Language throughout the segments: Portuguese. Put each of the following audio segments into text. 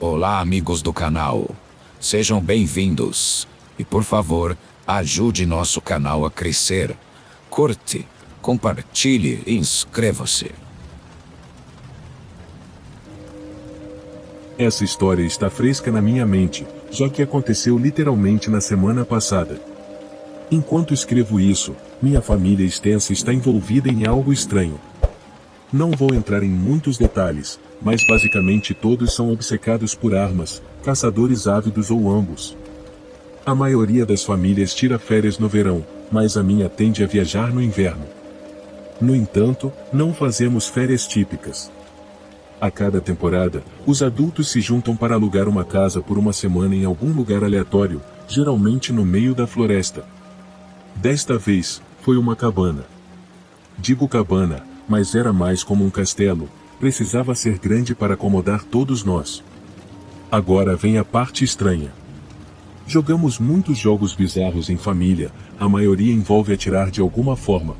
Olá, amigos do canal. Sejam bem-vindos. E por favor, ajude nosso canal a crescer. Curte, compartilhe e inscreva-se. Essa história está fresca na minha mente, já que aconteceu literalmente na semana passada. Enquanto escrevo isso, minha família extensa está envolvida em algo estranho. Não vou entrar em muitos detalhes, mas basicamente todos são obcecados por armas, caçadores ávidos ou ambos. A maioria das famílias tira férias no verão, mas a minha tende a viajar no inverno. No entanto, não fazemos férias típicas. A cada temporada, os adultos se juntam para alugar uma casa por uma semana em algum lugar aleatório, geralmente no meio da floresta. Desta vez, foi uma cabana. Digo cabana, mas era mais como um castelo, precisava ser grande para acomodar todos nós. Agora vem a parte estranha. Jogamos muitos jogos bizarros em família, a maioria envolve atirar de alguma forma.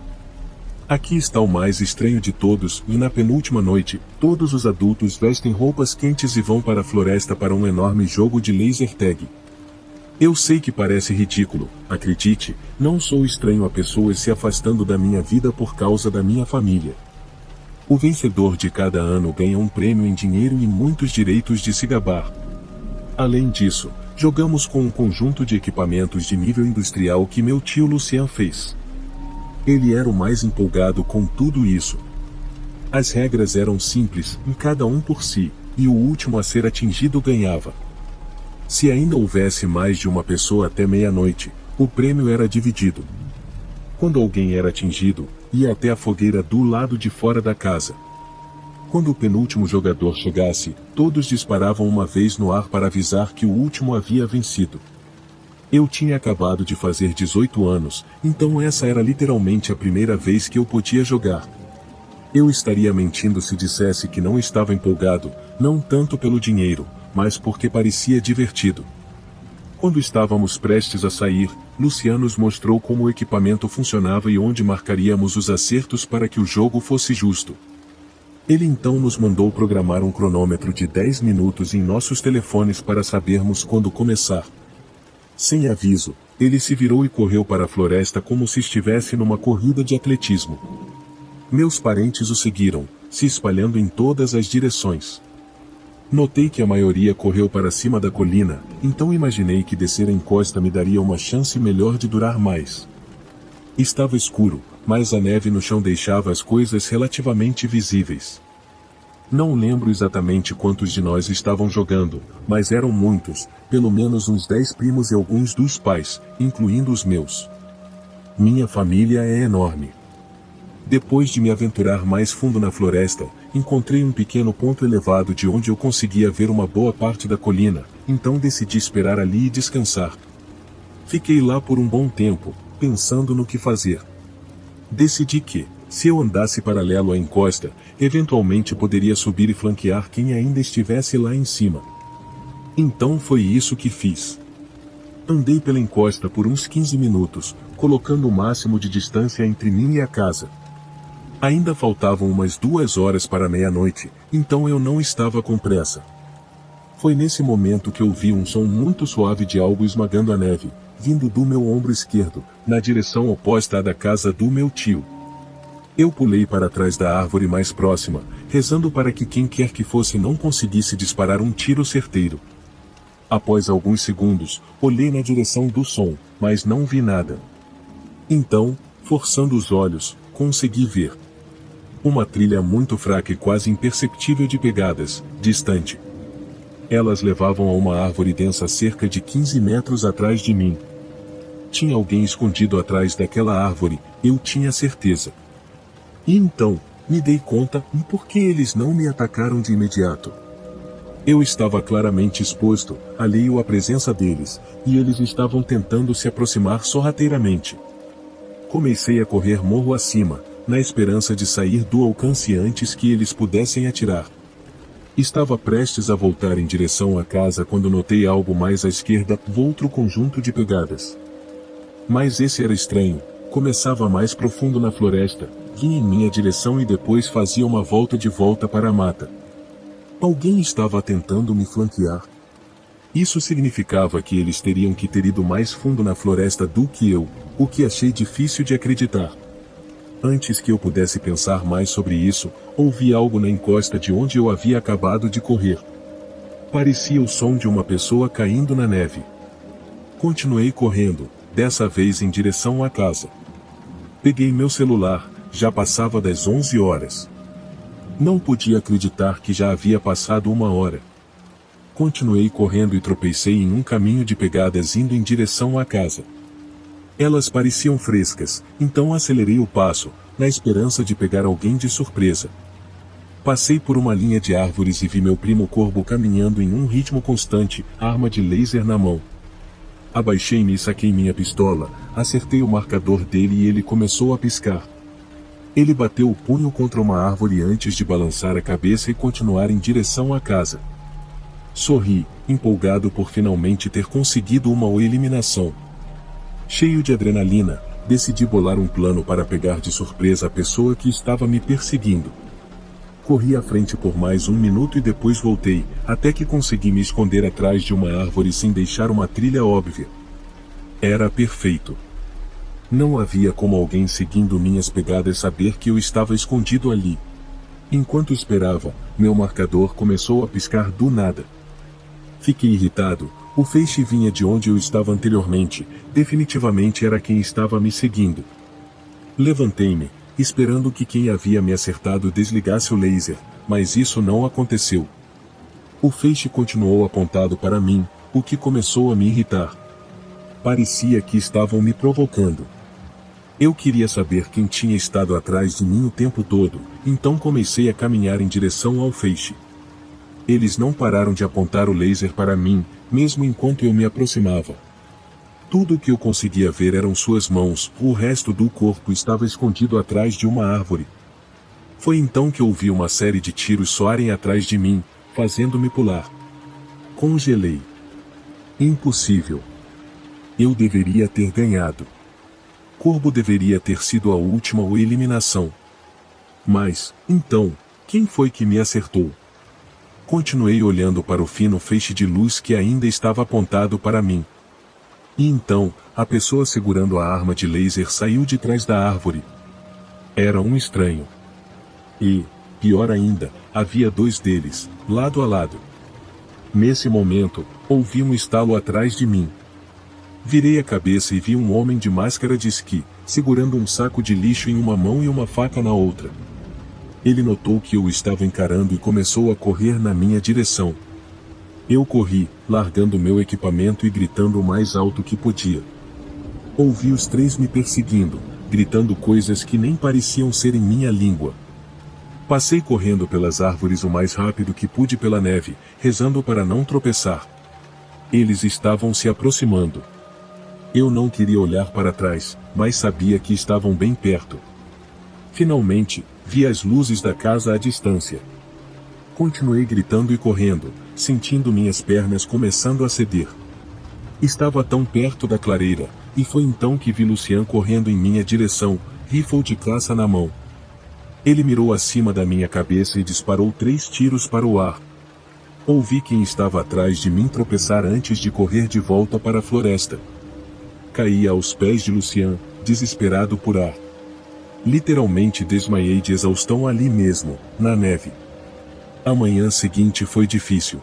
Aqui está o mais estranho de todos, e na penúltima noite, todos os adultos vestem roupas quentes e vão para a floresta para um enorme jogo de laser tag. Eu sei que parece ridículo, acredite, não sou estranho a pessoas se afastando da minha vida por causa da minha família. O vencedor de cada ano ganha um prêmio em dinheiro e muitos direitos de se gabar. Além disso, jogamos com um conjunto de equipamentos de nível industrial que meu tio Lucian fez. Ele era o mais empolgado com tudo isso. As regras eram simples, e cada um por si, e o último a ser atingido ganhava. Se ainda houvesse mais de uma pessoa até meia-noite, o prêmio era dividido. Quando alguém era atingido, ia até a fogueira do lado de fora da casa. Quando o penúltimo jogador chegasse, todos disparavam uma vez no ar para avisar que o último havia vencido. Eu tinha acabado de fazer 18 anos, então essa era literalmente a primeira vez que eu podia jogar. Eu estaria mentindo se dissesse que não estava empolgado, não tanto pelo dinheiro, mas porque parecia divertido. Quando estávamos prestes a sair, Luciano nos mostrou como o equipamento funcionava e onde marcaríamos os acertos para que o jogo fosse justo. Ele então nos mandou programar um cronômetro de 10 minutos em nossos telefones para sabermos quando começar. Sem aviso, ele se virou e correu para a floresta como se estivesse numa corrida de atletismo. Meus parentes o seguiram, se espalhando em todas as direções. Notei que a maioria correu para cima da colina, então imaginei que descer a encosta me daria uma chance melhor de durar mais. Estava escuro, mas a neve no chão deixava as coisas relativamente visíveis. Não lembro exatamente quantos de nós estavam jogando, mas eram muitos, pelo menos uns 10 primos e alguns dos pais, incluindo os meus. Minha família é enorme. Depois de me aventurar mais fundo na floresta, encontrei um pequeno ponto elevado de onde eu conseguia ver uma boa parte da colina, então decidi esperar ali e descansar. Fiquei lá por um bom tempo, pensando no que fazer. Decidi que, se eu andasse paralelo à encosta, eventualmente poderia subir e flanquear quem ainda estivesse lá em cima. Então foi isso que fiz. Andei pela encosta por uns 15 minutos, colocando o máximo de distância entre mim e a casa. Ainda faltavam umas 2 horas para meia-noite, então eu não estava com pressa. Foi nesse momento que ouvi um som muito suave de algo esmagando a neve, vindo do meu ombro esquerdo, na direção oposta à da casa do meu tio. Eu pulei para trás da árvore mais próxima, rezando para que quem quer que fosse não conseguisse disparar um tiro certeiro. Após alguns segundos, olhei na direção do som, mas não vi nada. Então, forçando os olhos, consegui ver uma trilha muito fraca e quase imperceptível de pegadas, distante. Elas levavam a uma árvore densa cerca de 15 metros atrás de mim. Tinha alguém escondido atrás daquela árvore, eu tinha certeza. E então, me dei conta de por que eles não me atacaram de imediato. Eu estava claramente exposto, alheio à presença deles, e eles estavam tentando se aproximar sorrateiramente. Comecei a correr morro acima, na esperança de sair do alcance antes que eles pudessem atirar. Estava prestes a voltar em direção à casa quando notei algo mais à esquerda, outro conjunto de pegadas. Mas esse era estranho, começava mais profundo na floresta, vinha em minha direção e depois fazia uma volta de volta para a mata. Alguém estava tentando me flanquear. Isso significava que eles teriam que ter ido mais fundo na floresta do que eu, o que achei difícil de acreditar. Antes que eu pudesse pensar mais sobre isso, ouvi algo na encosta de onde eu havia acabado de correr. Parecia o som de uma pessoa caindo na neve. Continuei correndo, dessa vez em direção à casa. Peguei meu celular, já passava das 11 horas. Não podia acreditar que já havia passado 1 hora. Continuei correndo e tropecei em um caminho de pegadas indo em direção à casa. Elas pareciam frescas, então acelerei o passo, na esperança de pegar alguém de surpresa. Passei por uma linha de árvores e vi meu primo corvo caminhando em um ritmo constante, arma de laser na mão. Abaixei-me e saquei minha pistola, acertei o marcador dele e ele começou a piscar. Ele bateu o punho contra uma árvore antes de balançar a cabeça e continuar em direção à casa. Sorri, empolgado por finalmente ter conseguido uma eliminação. Cheio de adrenalina, decidi bolar um plano para pegar de surpresa a pessoa que estava me perseguindo. Corri à frente por mais 1 minuto e depois voltei, até que consegui me esconder atrás de uma árvore sem deixar uma trilha óbvia. Era perfeito. Não havia como alguém seguindo minhas pegadas saber que eu estava escondido ali. Enquanto esperava, meu marcador começou a piscar do nada. Fiquei irritado, o feixe vinha de onde eu estava anteriormente, definitivamente era quem estava me seguindo. Levantei-me, esperando que quem havia me acertado desligasse o laser, mas isso não aconteceu. O feixe continuou apontado para mim, o que começou a me irritar. Parecia que estavam me provocando. Eu queria saber quem tinha estado atrás de mim o tempo todo, então comecei a caminhar em direção ao feixe. Eles não pararam de apontar o laser para mim, mesmo enquanto eu me aproximava. Tudo o que eu conseguia ver eram suas mãos, o resto do corpo estava escondido atrás de uma árvore. Foi então que ouvi uma série de tiros soarem atrás de mim, fazendo-me pular. Congelei. Impossível. Eu deveria ter ganhado. Corvo deveria ter sido a última eliminação. Mas, então, quem foi que me acertou? Continuei olhando para o fino feixe de luz que ainda estava apontado para mim. E então, a pessoa segurando a arma de laser saiu de trás da árvore. Era um estranho. E, pior ainda, havia 2 deles, lado a lado. Nesse momento, ouvi um estalo atrás de mim. Virei a cabeça e vi um homem de máscara de esqui, segurando um saco de lixo em uma mão e uma faca na outra. Ele notou que eu estava encarando e começou a correr na minha direção. Eu corri, largando meu equipamento e gritando o mais alto que podia. Ouvi os 3 me perseguindo, gritando coisas que nem pareciam ser em minha língua. Passei correndo pelas árvores o mais rápido que pude pela neve, rezando para não tropeçar. Eles estavam se aproximando. Eu não queria olhar para trás, mas sabia que estavam bem perto. Finalmente, vi as luzes da casa à distância. Continuei gritando e correndo, sentindo minhas pernas começando a ceder. Estava tão perto da clareira, e foi então que vi Lucian correndo em minha direção, rifle de caça na mão. Ele mirou acima da minha cabeça e disparou 3 tiros para o ar. Ouvi quem estava atrás de mim tropeçar antes de correr de volta para a floresta. Caí aos pés de Lucian, desesperado por ar. Literalmente desmaiei de exaustão ali mesmo, na neve. A manhã seguinte foi difícil.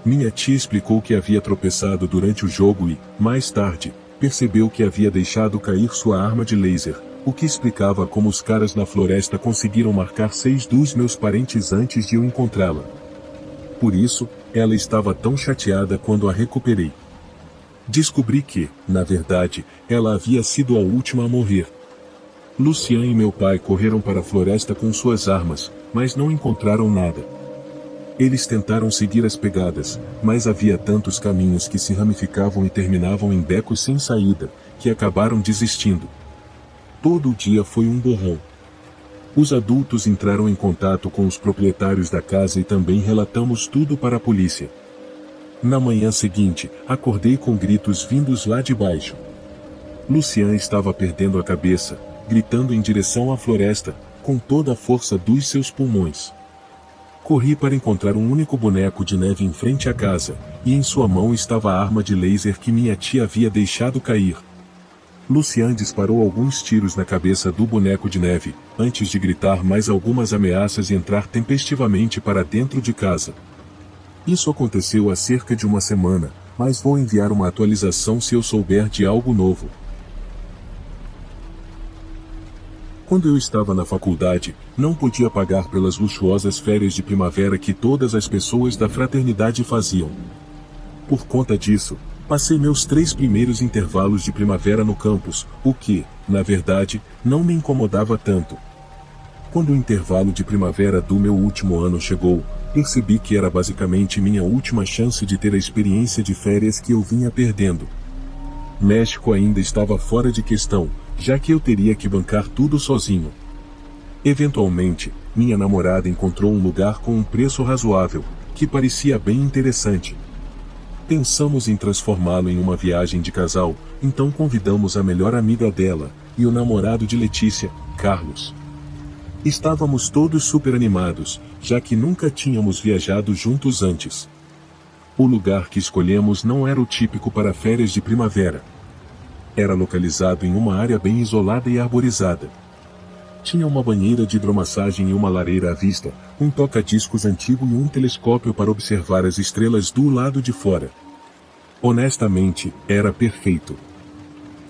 Minha tia explicou que havia tropeçado durante o jogo e, mais tarde, percebeu que havia deixado cair sua arma de laser, o que explicava como os caras na floresta conseguiram marcar 6 dos meus parentes antes de eu encontrá-la. Por isso, ela estava tão chateada quando a recuperei. Descobri que, na verdade, ela havia sido a última a morrer. Lucian e meu pai correram para a floresta com suas armas, mas não encontraram nada. Eles tentaram seguir as pegadas, mas havia tantos caminhos que se ramificavam e terminavam em becos sem saída, que acabaram desistindo. Todo o dia foi um borrão. Os adultos entraram em contato com os proprietários da casa e também relatamos tudo para a polícia. Na manhã seguinte, acordei com gritos vindos lá de baixo. Lucian estava perdendo a cabeça, gritando em direção à floresta, com toda a força dos seus pulmões. Corri para encontrar um único boneco de neve em frente à casa, e em sua mão estava a arma de laser que minha tia havia deixado cair. Lucian disparou alguns tiros na cabeça do boneco de neve, antes de gritar mais algumas ameaças e entrar tempestivamente para dentro de casa. Isso aconteceu há cerca de uma semana, mas vou enviar uma atualização se eu souber de algo novo. Quando eu estava na faculdade, não podia pagar pelas luxuosas férias de primavera que todas as pessoas da fraternidade faziam. Por conta disso, passei meus 3 primeiros intervalos de primavera no campus, o que, na verdade, não me incomodava tanto. Quando o intervalo de primavera do meu último ano chegou, percebi que era basicamente minha última chance de ter a experiência de férias que eu vinha perdendo. México ainda estava fora de questão, já que eu teria que bancar tudo sozinho. Eventualmente, minha namorada encontrou um lugar com um preço razoável, que parecia bem interessante. Pensamos em transformá-lo em uma viagem de casal, então convidamos a melhor amiga dela, e o namorado de Letícia, Carlos. Estávamos todos super animados, já que nunca tínhamos viajado juntos antes. O lugar que escolhemos não era o típico para férias de primavera. Era localizado em uma área bem isolada e arborizada. Tinha uma banheira de hidromassagem e uma lareira à vista, um toca-discos antigo e um telescópio para observar as estrelas do lado de fora. Honestamente, era perfeito.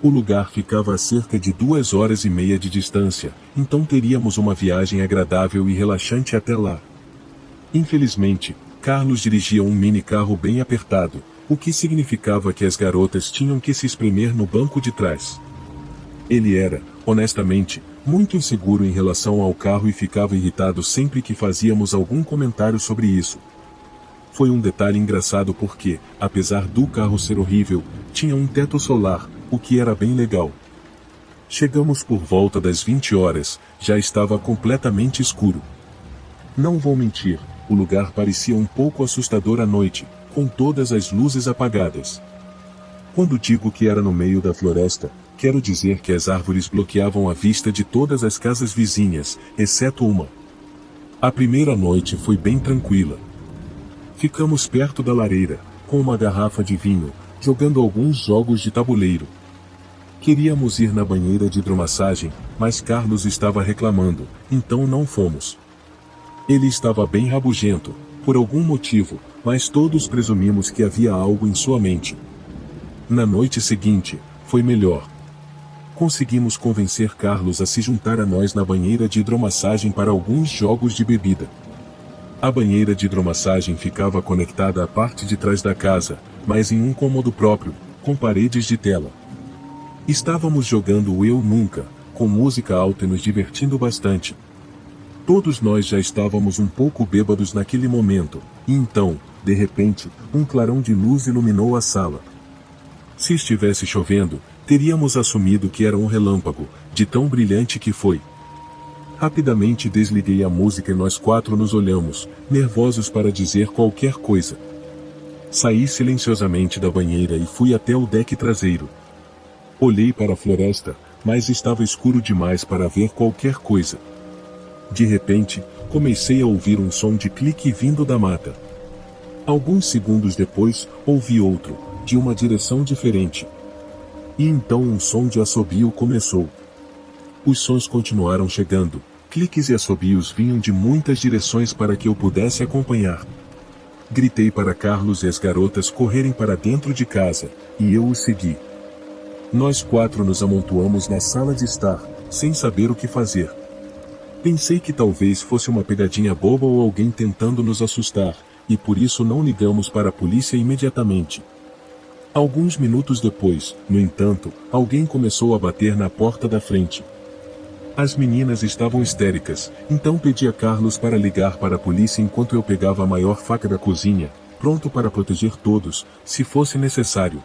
O lugar ficava a cerca de 2 horas e meia de distância, então teríamos uma viagem agradável e relaxante até lá. Infelizmente, Carlos dirigia um mini carro bem apertado, o que significava que as garotas tinham que se espremer no banco de trás. Ele era, honestamente, muito inseguro em relação ao carro e ficava irritado sempre que fazíamos algum comentário sobre isso. Foi um detalhe engraçado porque, apesar do carro ser horrível, tinha um teto solar, o que era bem legal. Chegamos por volta das 20 horas, já estava completamente escuro. Não vou mentir, o lugar parecia um pouco assustador à noite, com todas as luzes apagadas. Quando digo que era no meio da floresta, quero dizer que as árvores bloqueavam a vista de todas as casas vizinhas, exceto uma. A primeira noite foi bem tranquila. Ficamos perto da lareira, com uma garrafa de vinho, jogando alguns jogos de tabuleiro. Queríamos ir na banheira de hidromassagem, mas Carlos estava reclamando, então não fomos. Ele estava bem rabugento, por algum motivo, mas todos presumimos que havia algo em sua mente. Na noite seguinte, foi melhor. Conseguimos convencer Carlos a se juntar a nós na banheira de hidromassagem para alguns jogos de bebida. A banheira de hidromassagem ficava conectada à parte de trás da casa, mas em um cômodo próprio, com paredes de tela. Estávamos jogando o Eu Nunca, com música alta e nos divertindo bastante. Todos nós já estávamos um pouco bêbados naquele momento, e então, de repente, um clarão de luz iluminou a sala. Se estivesse chovendo, teríamos assumido que era um relâmpago, de tão brilhante que foi. Rapidamente desliguei a música e nós 4 nos olhamos, nervosos para dizer qualquer coisa. Saí silenciosamente da banheira e fui até o deck traseiro. Olhei para a floresta, mas estava escuro demais para ver qualquer coisa. De repente, comecei a ouvir um som de clique vindo da mata. Alguns segundos depois, ouvi outro, de uma direção diferente. E então um som de assobio começou. Os sons continuaram chegando, cliques e assobios vinham de muitas direções para que eu pudesse acompanhar. Gritei para Carlos e as garotas correrem para dentro de casa, e eu os segui. Nós 4 nos amontoamos na sala de estar, sem saber o que fazer. Pensei que talvez fosse uma pegadinha boba ou alguém tentando nos assustar, e por isso não ligamos para a polícia imediatamente. Alguns minutos depois, no entanto, alguém começou a bater na porta da frente. As meninas estavam histéricas, então pedi a Carlos para ligar para a polícia enquanto eu pegava a maior faca da cozinha, pronto para proteger todos, se fosse necessário.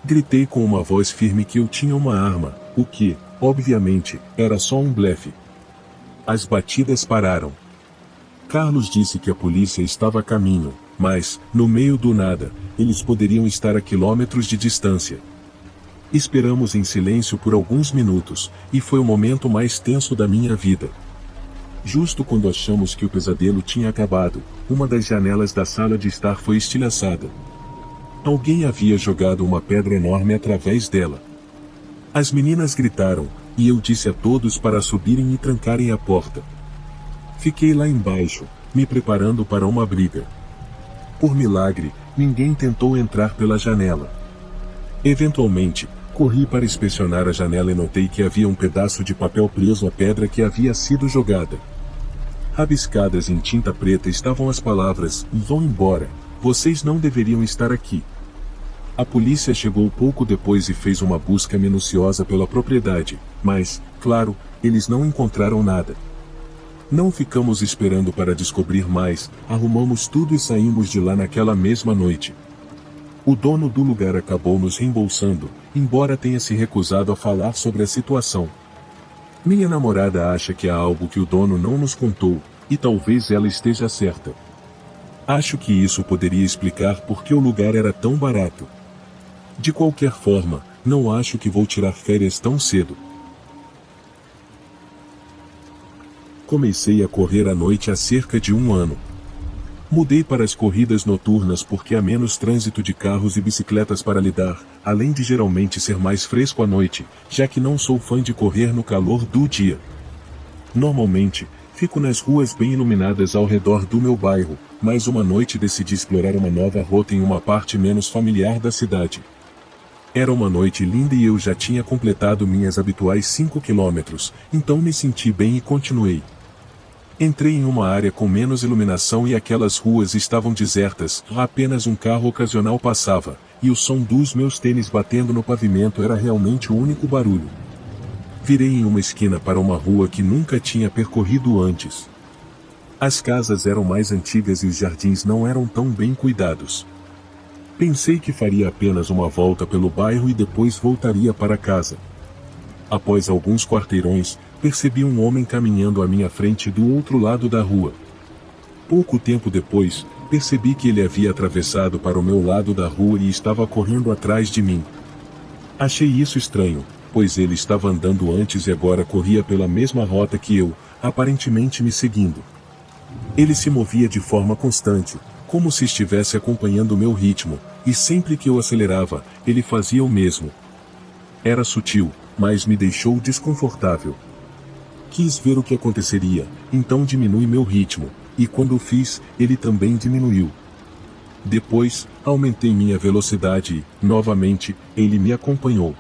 Gritei com uma voz firme que eu tinha uma arma, o que, obviamente, era só um blefe. As batidas pararam. Carlos disse que a polícia estava a caminho, mas, no meio do nada, eles poderiam estar a quilômetros de distância. Esperamos em silêncio por alguns minutos, e foi o momento mais tenso da minha vida. Justo quando achamos que o pesadelo tinha acabado, uma das janelas da sala de estar foi estilhaçada. Alguém havia jogado uma pedra enorme através dela. As meninas gritaram, e eu disse a todos para subirem e trancarem a porta. Fiquei lá embaixo, me preparando para uma briga. Por milagre, ninguém tentou entrar pela janela. Eventualmente, corri para inspecionar a janela e notei que havia um pedaço de papel preso à pedra que havia sido jogada. Rabiscadas em tinta preta estavam as palavras: "Vão embora, vocês não deveriam estar aqui." A polícia chegou pouco depois e fez uma busca minuciosa pela propriedade, mas, claro, eles não encontraram nada. Não ficamos esperando para descobrir mais, arrumamos tudo e saímos de lá naquela mesma noite. O dono do lugar acabou nos reembolsando, embora tenha se recusado a falar sobre a situação. Minha namorada acha que há algo que o dono não nos contou, e talvez ela esteja certa. Acho que isso poderia explicar por que o lugar era tão barato. De qualquer forma, não acho que vou tirar férias tão cedo. Comecei a correr à noite há cerca de 1 ano. Mudei para as corridas noturnas porque há menos trânsito de carros e bicicletas para lidar, além de geralmente ser mais fresco à noite, já que não sou fã de correr no calor do dia. Normalmente, fico nas ruas bem iluminadas ao redor do meu bairro, mas uma noite decidi explorar uma nova rota em uma parte menos familiar da cidade. Era uma noite linda e eu já tinha completado minhas habituais 5 quilômetros, então me senti bem e continuei. Entrei em uma área com menos iluminação e aquelas ruas estavam desertas, apenas um carro ocasional passava, e o som dos meus tênis batendo no pavimento era realmente o único barulho. Virei em uma esquina para uma rua que nunca tinha percorrido antes. As casas eram mais antigas e os jardins não eram tão bem cuidados. Pensei que faria apenas uma volta pelo bairro e depois voltaria para casa. Após alguns quarteirões, percebi um homem caminhando à minha frente do outro lado da rua. Pouco tempo depois, percebi que ele havia atravessado para o meu lado da rua e estava correndo atrás de mim. Achei isso estranho, pois ele estava andando antes e agora corria pela mesma rota que eu, aparentemente me seguindo. Ele se movia de forma constante, como se estivesse acompanhando o meu ritmo, e sempre que eu acelerava, ele fazia o mesmo. Era sutil, mas me deixou desconfortável. Quis ver o que aconteceria, então diminui meu ritmo, e quando o fiz, ele também diminuiu. Depois, aumentei minha velocidade e, novamente, ele me acompanhou.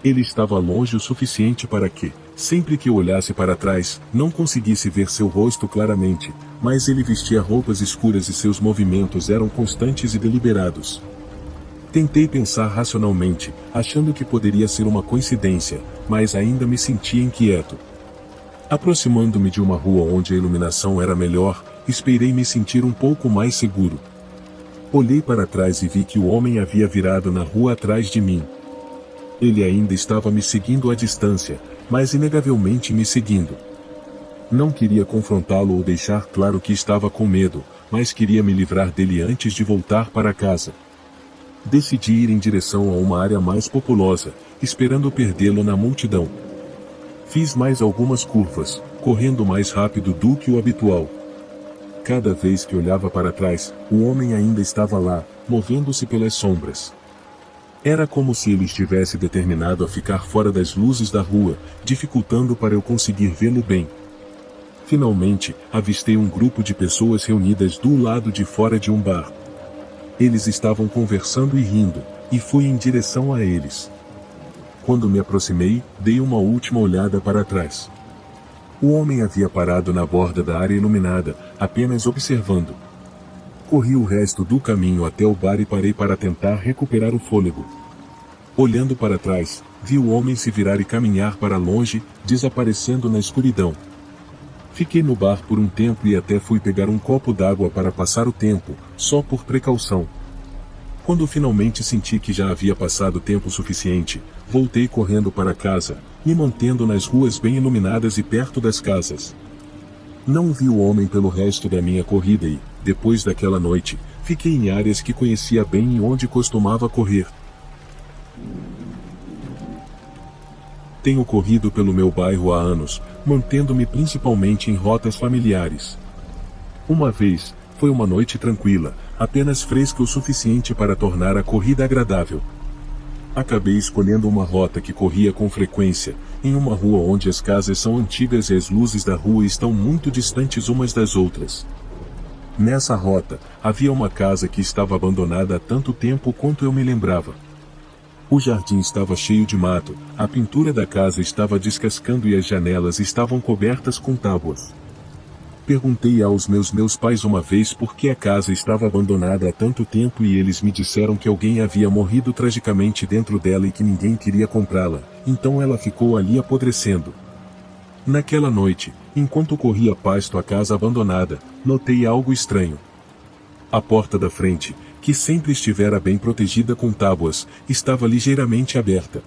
Ele estava longe o suficiente para que, sempre que eu olhasse para trás, não conseguisse ver seu rosto claramente, mas ele vestia roupas escuras e seus movimentos eram constantes e deliberados. Tentei pensar racionalmente, achando que poderia ser uma coincidência, mas ainda me sentia inquieto. Aproximando-me de uma rua onde a iluminação era melhor, esperei me sentir um pouco mais seguro. Olhei para trás e vi que o homem havia virado na rua atrás de mim. Ele ainda estava me seguindo à distância, mas inegavelmente me seguindo. Não queria confrontá-lo ou deixar claro que estava com medo, mas queria me livrar dele antes de voltar para casa. Decidi ir em direção a uma área mais populosa, esperando perdê-lo na multidão. Fiz mais algumas curvas, correndo mais rápido do que o habitual. Cada vez que olhava para trás, o homem ainda estava lá, movendo-se pelas sombras. Era como se ele estivesse determinado a ficar fora das luzes da rua, dificultando para eu conseguir vê-lo bem. Finalmente, avistei um grupo de pessoas reunidas do lado de fora de um bar. Eles estavam conversando e rindo, e fui em direção a eles. Quando me aproximei, dei uma última olhada para trás. O homem havia parado na borda da área iluminada, apenas observando. Corri o resto do caminho até o bar e parei para tentar recuperar o fôlego. Olhando para trás, vi o homem se virar e caminhar para longe, desaparecendo na escuridão. Fiquei no bar por um tempo e até fui pegar um copo d'água para passar o tempo, só por precaução. Quando finalmente senti que já havia passado tempo suficiente, voltei correndo para casa, me mantendo nas ruas bem iluminadas e perto das casas. Não vi o homem pelo resto da minha corrida e, depois daquela noite, fiquei em áreas que conhecia bem e onde costumava correr. Tenho corrido pelo meu bairro há anos, mantendo-me principalmente em rotas familiares. Uma vez, foi uma noite tranquila, apenas fresca o suficiente para tornar a corrida agradável. Acabei escolhendo uma rota que corria com frequência, em uma rua onde as casas são antigas e as luzes da rua estão muito distantes umas das outras. Nessa rota, havia uma casa que estava abandonada há tanto tempo quanto eu me lembrava. O jardim estava cheio de mato, a pintura da casa estava descascando e as janelas estavam cobertas com tábuas. Perguntei aos meus pais uma vez por que a casa estava abandonada há tanto tempo e eles me disseram que alguém havia morrido tragicamente dentro dela e que ninguém queria comprá-la, então ela ficou ali apodrecendo. Naquela noite, enquanto corria pasto à casa abandonada, notei algo estranho. A porta da frente, que sempre estivera bem protegida com tábuas, estava ligeiramente aberta.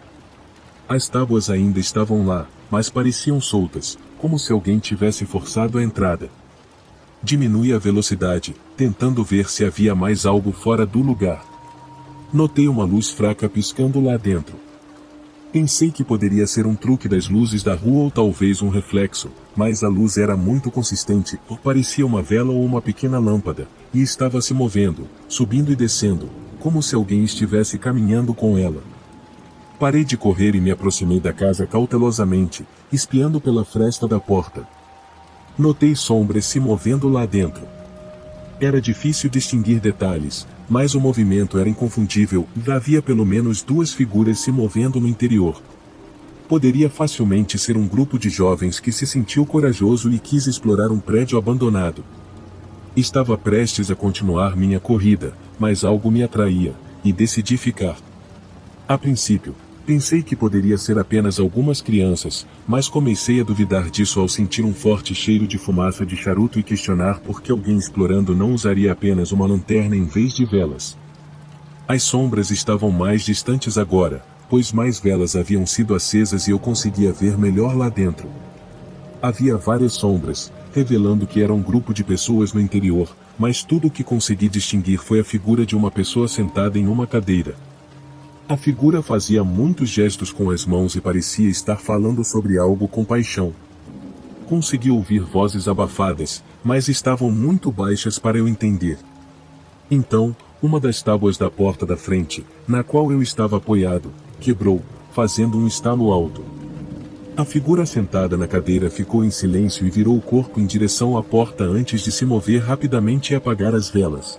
As tábuas ainda estavam lá, mas pareciam soltas, como se alguém tivesse forçado a entrada. Diminui a velocidade, tentando ver se havia mais algo fora do lugar. Notei uma luz fraca piscando lá dentro. Pensei que poderia ser um truque das luzes da rua ou talvez um reflexo, mas a luz era muito consistente, parecia uma vela ou uma pequena lâmpada, e estava se movendo, subindo e descendo, como se alguém estivesse caminhando com ela. Parei de correr e me aproximei da casa cautelosamente, espiando pela fresta da porta. Notei sombras se movendo lá dentro. Era difícil distinguir detalhes, mas o movimento era inconfundível, e havia pelo menos 2 figuras se movendo no interior. Poderia facilmente ser um grupo de jovens que se sentiu corajoso e quis explorar um prédio abandonado. Estava prestes a continuar minha corrida, mas algo me atraía, e decidi ficar. A princípio, pensei que poderia ser apenas algumas crianças, mas comecei a duvidar disso ao sentir um forte cheiro de fumaça de charuto e questionar por que alguém explorando não usaria apenas uma lanterna em vez de velas. As sombras estavam mais distantes agora, pois mais velas haviam sido acesas e eu conseguia ver melhor lá dentro. Havia várias sombras, revelando que era um grupo de pessoas no interior, mas tudo o que consegui distinguir foi a figura de uma pessoa sentada em uma cadeira. A figura fazia muitos gestos com as mãos e parecia estar falando sobre algo com paixão. Consegui ouvir vozes abafadas, mas estavam muito baixas para eu entender. Então, uma das tábuas da porta da frente, na qual eu estava apoiado, quebrou, fazendo um estalo alto. A figura sentada na cadeira ficou em silêncio e virou o corpo em direção à porta antes de se mover rapidamente e apagar as velas.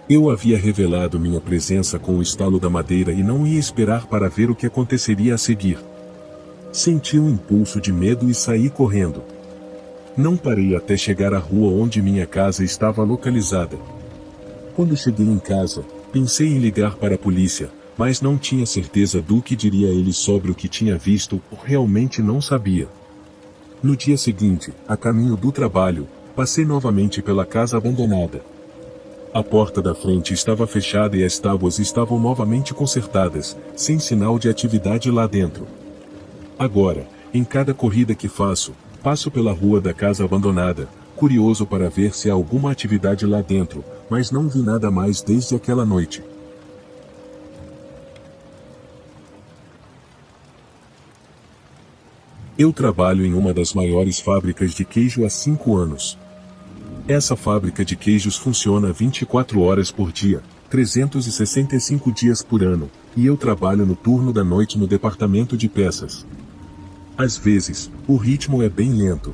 Eu havia revelado minha presença com o estalo da madeira e não ia esperar para ver o que aconteceria a seguir. Senti um impulso de medo e saí correndo. Não parei até chegar à rua onde minha casa estava localizada. Quando cheguei em casa, pensei em ligar para a polícia, mas não tinha certeza do que diria ele sobre o que tinha visto, ou realmente não sabia. No dia seguinte, a caminho do trabalho, passei novamente pela casa abandonada. A porta da frente estava fechada e as tábuas estavam novamente consertadas, sem sinal de atividade lá dentro. Agora, em cada corrida que faço, passo pela rua da casa abandonada, curioso para ver se há alguma atividade lá dentro, mas não vi nada mais desde aquela noite. Eu trabalho em uma das maiores fábricas de queijo há 5 anos. Essa fábrica de queijos funciona 24 horas por dia, 365 dias por ano, e eu trabalho no turno da noite no departamento de peças. Às vezes, o ritmo é bem lento.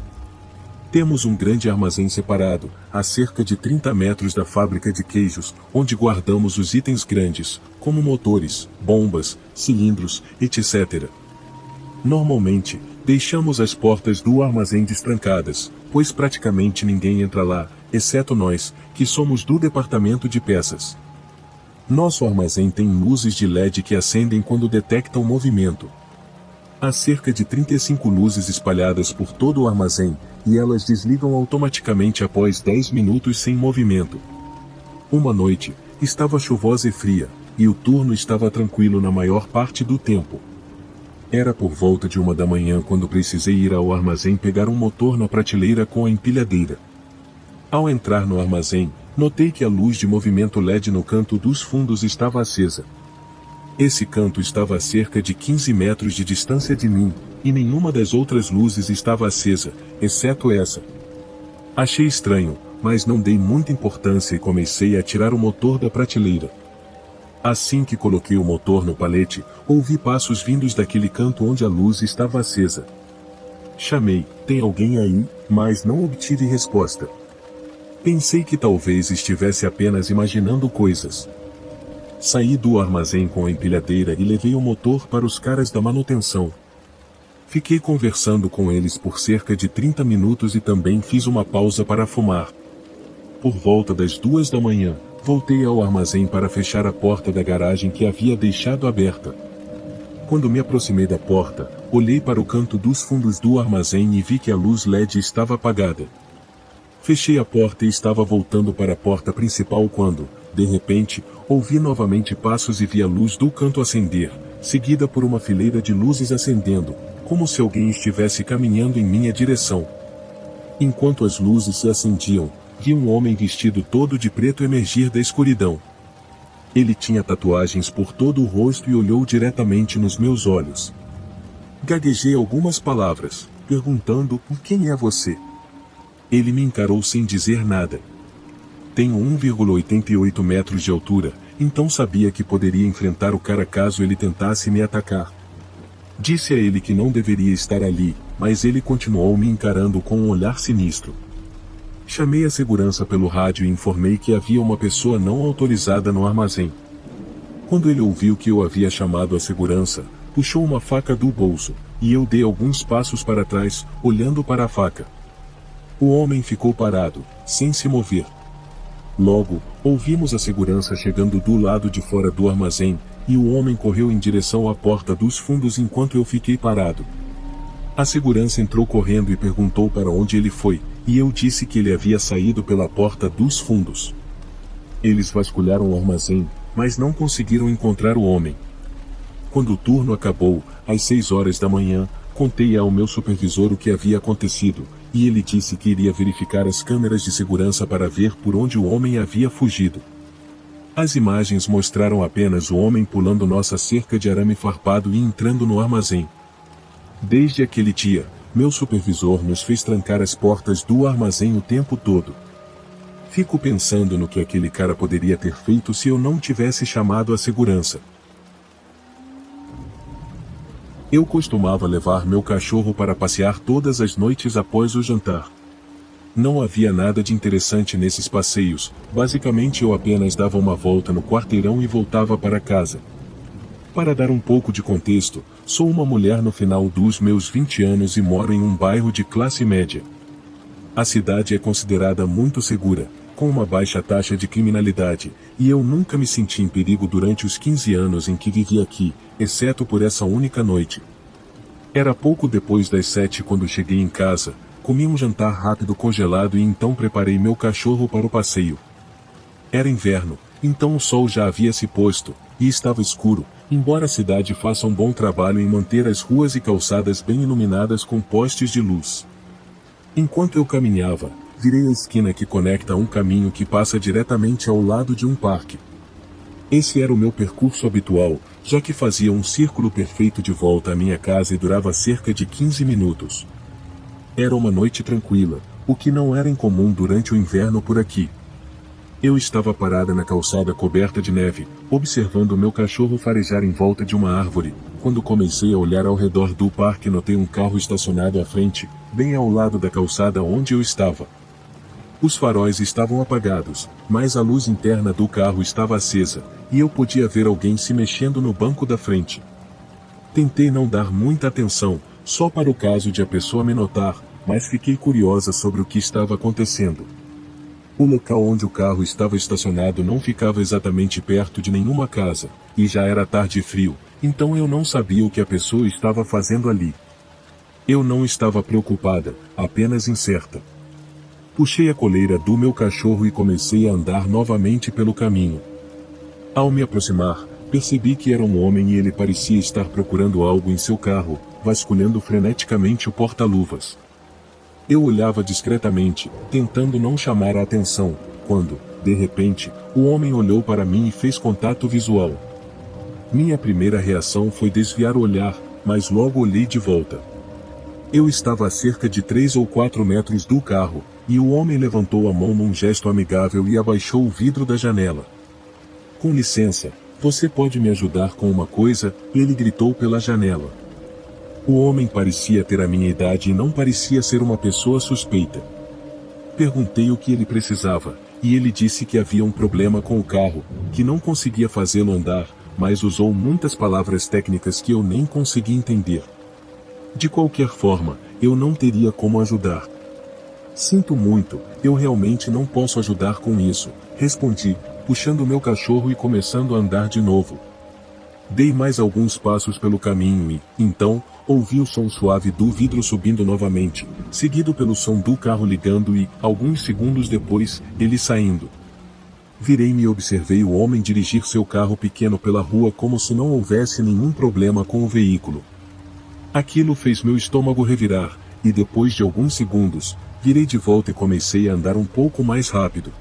Temos um grande armazém separado, a cerca de 30 metros da fábrica de queijos, onde guardamos os itens grandes, como motores, bombas, cilindros, etc. Normalmente, deixamos as portas do armazém destrancadas, pois praticamente ninguém entra lá, exceto nós, que somos do departamento de peças. Nosso armazém tem luzes de LED que acendem quando detectam movimento. Há cerca de 35 luzes espalhadas por todo o armazém, e elas desligam automaticamente após 10 minutos sem movimento. Uma noite, estava chuvosa e fria, e o turno estava tranquilo na maior parte do tempo. Era por volta de 1 da manhã quando precisei ir ao armazém pegar um motor na prateleira com a empilhadeira. Ao entrar no armazém, notei que a luz de movimento LED no canto dos fundos estava acesa. Esse canto estava a cerca de 15 metros de distância de mim, e nenhuma das outras luzes estava acesa, exceto essa. Achei estranho, mas não dei muita importância e comecei a tirar o motor da prateleira. Assim que coloquei o motor no palete, ouvi passos vindos daquele canto onde a luz estava acesa. Chamei, tem alguém aí, mas não obtive resposta. Pensei que talvez estivesse apenas imaginando coisas. Saí do armazém com a empilhadeira e levei o motor para os caras da manutenção. Fiquei conversando com eles por cerca de 30 minutos e também fiz uma pausa para fumar. Por volta das 2 da manhã, voltei ao armazém para fechar a porta da garagem que havia deixado aberta. Quando me aproximei da porta, olhei para o canto dos fundos do armazém e vi que a luz LED estava apagada. Fechei a porta e estava voltando para a porta principal quando, de repente, ouvi novamente passos e vi a luz do canto acender, seguida por uma fileira de luzes acendendo, como se alguém estivesse caminhando em minha direção. Enquanto as luzes se acendiam, vi um homem vestido todo de preto emergir da escuridão. Ele tinha tatuagens por todo o rosto e olhou diretamente nos meus olhos. Gaguejei algumas palavras, perguntando: quem é você? Ele me encarou sem dizer nada. Tenho 1,88 metros de altura, então sabia que poderia enfrentar o cara caso ele tentasse me atacar. Disse a ele que não deveria estar ali, mas ele continuou me encarando com um olhar sinistro. Chamei a segurança pelo rádio e informei que havia uma pessoa não autorizada no armazém. Quando ele ouviu que eu havia chamado a segurança, puxou uma faca do bolso, e eu dei alguns passos para trás, olhando para a faca. O homem ficou parado, sem se mover. Logo, ouvimos a segurança chegando do lado de fora do armazém, e o homem correu em direção à porta dos fundos enquanto eu fiquei parado. A segurança entrou correndo e perguntou para onde ele foi, e eu disse que ele havia saído pela porta dos fundos. Eles vasculharam o armazém, mas não conseguiram encontrar o homem. Quando o turno acabou, às 6 horas da manhã, contei ao meu supervisor o que havia acontecido, e ele disse que iria verificar as câmeras de segurança para ver por onde o homem havia fugido. As imagens mostraram apenas o homem pulando nossa cerca de arame farpado e entrando no armazém. Desde aquele dia, meu supervisor nos fez trancar as portas do armazém o tempo todo. Fico pensando no que aquele cara poderia ter feito se eu não tivesse chamado a segurança. Eu costumava levar meu cachorro para passear todas as noites após o jantar. Não havia nada de interessante nesses passeios, basicamente eu apenas dava uma volta no quarteirão e voltava para casa. Para dar um pouco de contexto, sou uma mulher no final dos meus 20 anos e moro em um bairro de classe média. A cidade é considerada muito segura, com uma baixa taxa de criminalidade, e eu nunca me senti em perigo durante os 15 anos em que vivi aqui, exceto por essa única noite. Era pouco depois das 7 quando cheguei em casa, comi um jantar rápido congelado e então preparei meu cachorro para o passeio. Era inverno, então o sol já havia se posto, e estava escuro, embora a cidade faça um bom trabalho em manter as ruas e calçadas bem iluminadas com postes de luz. Enquanto eu caminhava, virei a esquina que conecta um caminho que passa diretamente ao lado de um parque. Esse era o meu percurso habitual, já que fazia um círculo perfeito de volta à minha casa e durava cerca de 15 minutos. Era uma noite tranquila, o que não era incomum durante o inverno por aqui. Eu estava parada na calçada coberta de neve, observando meu cachorro farejar em volta de uma árvore, quando comecei a olhar ao redor do parque e notei um carro estacionado à frente, bem ao lado da calçada onde eu estava. Os faróis estavam apagados, mas a luz interna do carro estava acesa, e eu podia ver alguém se mexendo no banco da frente. Tentei não dar muita atenção, só para o caso de a pessoa me notar, mas fiquei curiosa sobre o que estava acontecendo. O local onde o carro estava estacionado não ficava exatamente perto de nenhuma casa, e já era tarde e frio, então eu não sabia o que a pessoa estava fazendo ali. Eu não estava preocupada, apenas incerta. Puxei a coleira do meu cachorro e comecei a andar novamente pelo caminho. Ao me aproximar, percebi que era um homem e ele parecia estar procurando algo em seu carro, vasculhando freneticamente o porta-luvas. Eu olhava discretamente, tentando não chamar a atenção, quando, de repente, o homem olhou para mim e fez contato visual. Minha primeira reação foi desviar o olhar, mas logo olhei de volta. Eu estava a cerca de 3 ou 4 metros do carro, e o homem levantou a mão num gesto amigável e abaixou o vidro da janela. Com licença, você pode me ajudar com uma coisa? Ele gritou pela janela. O homem parecia ter a minha idade e não parecia ser uma pessoa suspeita. Perguntei o que ele precisava, e ele disse que havia um problema com o carro, que não conseguia fazê-lo andar, mas usou muitas palavras técnicas que eu nem consegui entender. De qualquer forma, eu não teria como ajudar. Sinto muito, eu realmente não posso ajudar com isso, respondi, puxando meu cachorro e começando a andar de novo. Dei mais alguns passos pelo caminho e, então, ouvi o som suave do vidro subindo novamente, seguido pelo som do carro ligando e, alguns segundos depois, ele saindo. Virei-me e observei o homem dirigir seu carro pequeno pela rua como se não houvesse nenhum problema com o veículo. Aquilo fez meu estômago revirar, e depois de alguns segundos, virei de volta e comecei a andar um pouco mais rápido.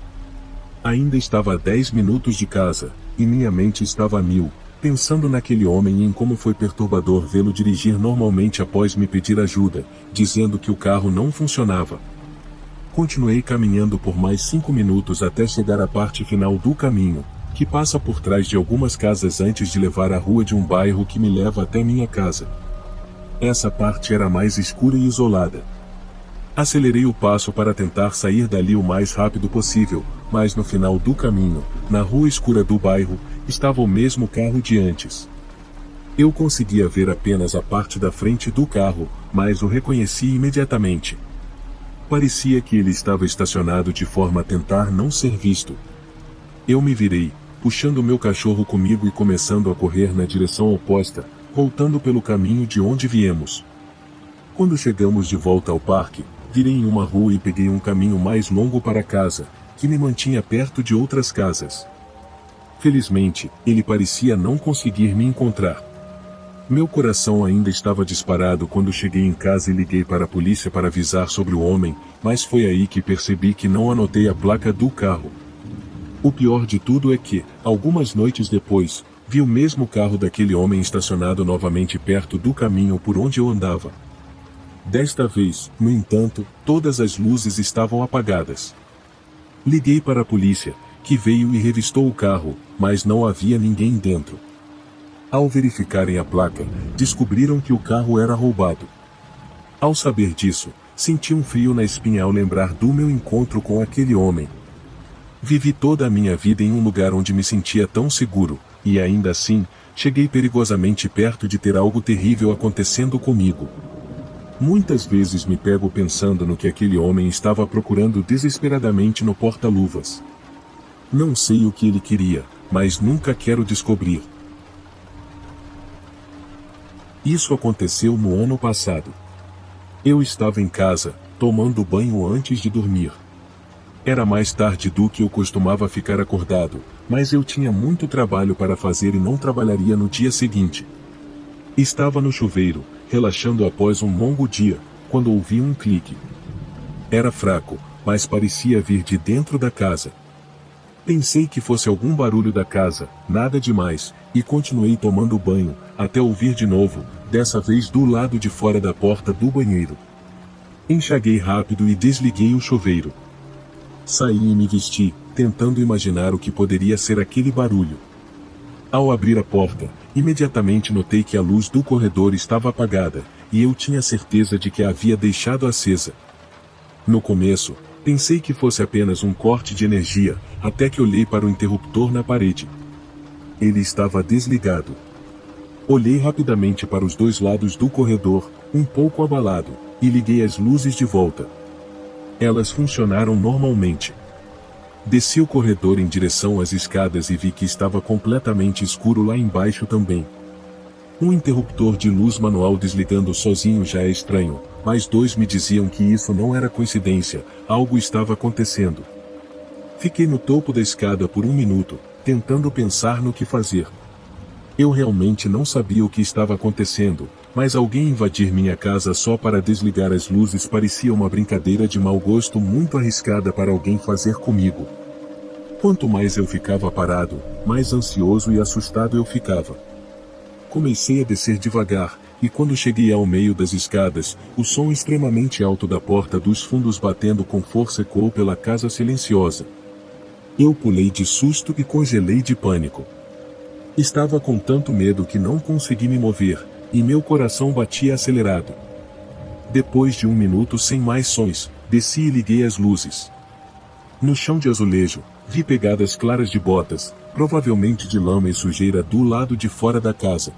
Ainda estava a 10 minutos de casa, e minha mente estava a mil, pensando naquele homem e em como foi perturbador vê-lo dirigir normalmente após me pedir ajuda, dizendo que o carro não funcionava. Continuei caminhando por mais 5 minutos até chegar à parte final do caminho, que passa por trás de algumas casas antes de levar à rua de um bairro que me leva até minha casa. Essa parte era mais escura e isolada. Acelerei o passo para tentar sair dali o mais rápido possível, mas no final do caminho, na rua escura do bairro, estava o mesmo carro de antes. Eu conseguia ver apenas a parte da frente do carro, mas o reconheci imediatamente. Parecia que ele estava estacionado de forma a tentar não ser visto. Eu me virei, puxando meu cachorro comigo e começando a correr na direção oposta, voltando pelo caminho de onde viemos. Quando chegamos de volta ao parque, virei em uma rua e peguei um caminho mais longo para casa, que me mantinha perto de outras casas. Felizmente, ele parecia não conseguir me encontrar. Meu coração ainda estava disparado quando cheguei em casa e liguei para a polícia para avisar sobre o homem, mas foi aí que percebi que não anotei a placa do carro. O pior de tudo é que, algumas noites depois, vi o mesmo carro daquele homem estacionado novamente perto do caminho por onde eu andava. Desta vez, no entanto, todas as luzes estavam apagadas. Liguei para a polícia, que veio e revistou o carro, mas não havia ninguém dentro. Ao verificarem a placa, descobriram que o carro era roubado. Ao saber disso, senti um frio na espinha ao lembrar do meu encontro com aquele homem. Vivi toda a minha vida em um lugar onde me sentia tão seguro, e ainda assim, cheguei perigosamente perto de ter algo terrível acontecendo comigo. Muitas vezes me pego pensando no que aquele homem estava procurando desesperadamente no porta-luvas. Não sei o que ele queria, mas nunca quero descobrir. Isso aconteceu no ano passado. Eu estava em casa, tomando banho antes de dormir. Era mais tarde do que eu costumava ficar acordado, mas eu tinha muito trabalho para fazer e não trabalharia no dia seguinte. Estava no chuveiro, relaxando após um longo dia, quando ouvi um clique. Era fraco, mas parecia vir de dentro da casa. Pensei que fosse algum barulho da casa, nada demais, e continuei tomando banho, até ouvir de novo, dessa vez do lado de fora da porta do banheiro. Enxaguei rápido e desliguei o chuveiro. Saí e me vesti, tentando imaginar o que poderia ser aquele barulho. Ao abrir a porta, imediatamente notei que a luz do corredor estava apagada, e eu tinha certeza de que a havia deixado acesa. No começo, pensei que fosse apenas um corte de energia, até que olhei para o interruptor na parede. Ele estava desligado. Olhei rapidamente para os dois lados do corredor, um pouco abalado, e liguei as luzes de volta. Elas funcionaram normalmente. Desci o corredor em direção às escadas e vi que estava completamente escuro lá embaixo também. Um interruptor de luz manual desligando sozinho já é estranho, mas dois me diziam que isso não era coincidência, algo estava acontecendo. Fiquei no topo da escada por um minuto, tentando pensar no que fazer. Eu realmente não sabia o que estava acontecendo, mas alguém invadir minha casa só para desligar as luzes parecia uma brincadeira de mau gosto muito arriscada para alguém fazer comigo. Quanto mais eu ficava parado, mais ansioso e assustado eu ficava. Comecei a descer devagar, e quando cheguei ao meio das escadas, o som extremamente alto da porta dos fundos batendo com força ecoou pela casa silenciosa. Eu pulei de susto e congelei de pânico. Estava com tanto medo que não consegui me mover, e meu coração batia acelerado. Depois de 1 minuto sem mais sons, desci e liguei as luzes. No chão de azulejo, vi pegadas claras de botas, provavelmente de lama e sujeira do lado de fora da casa.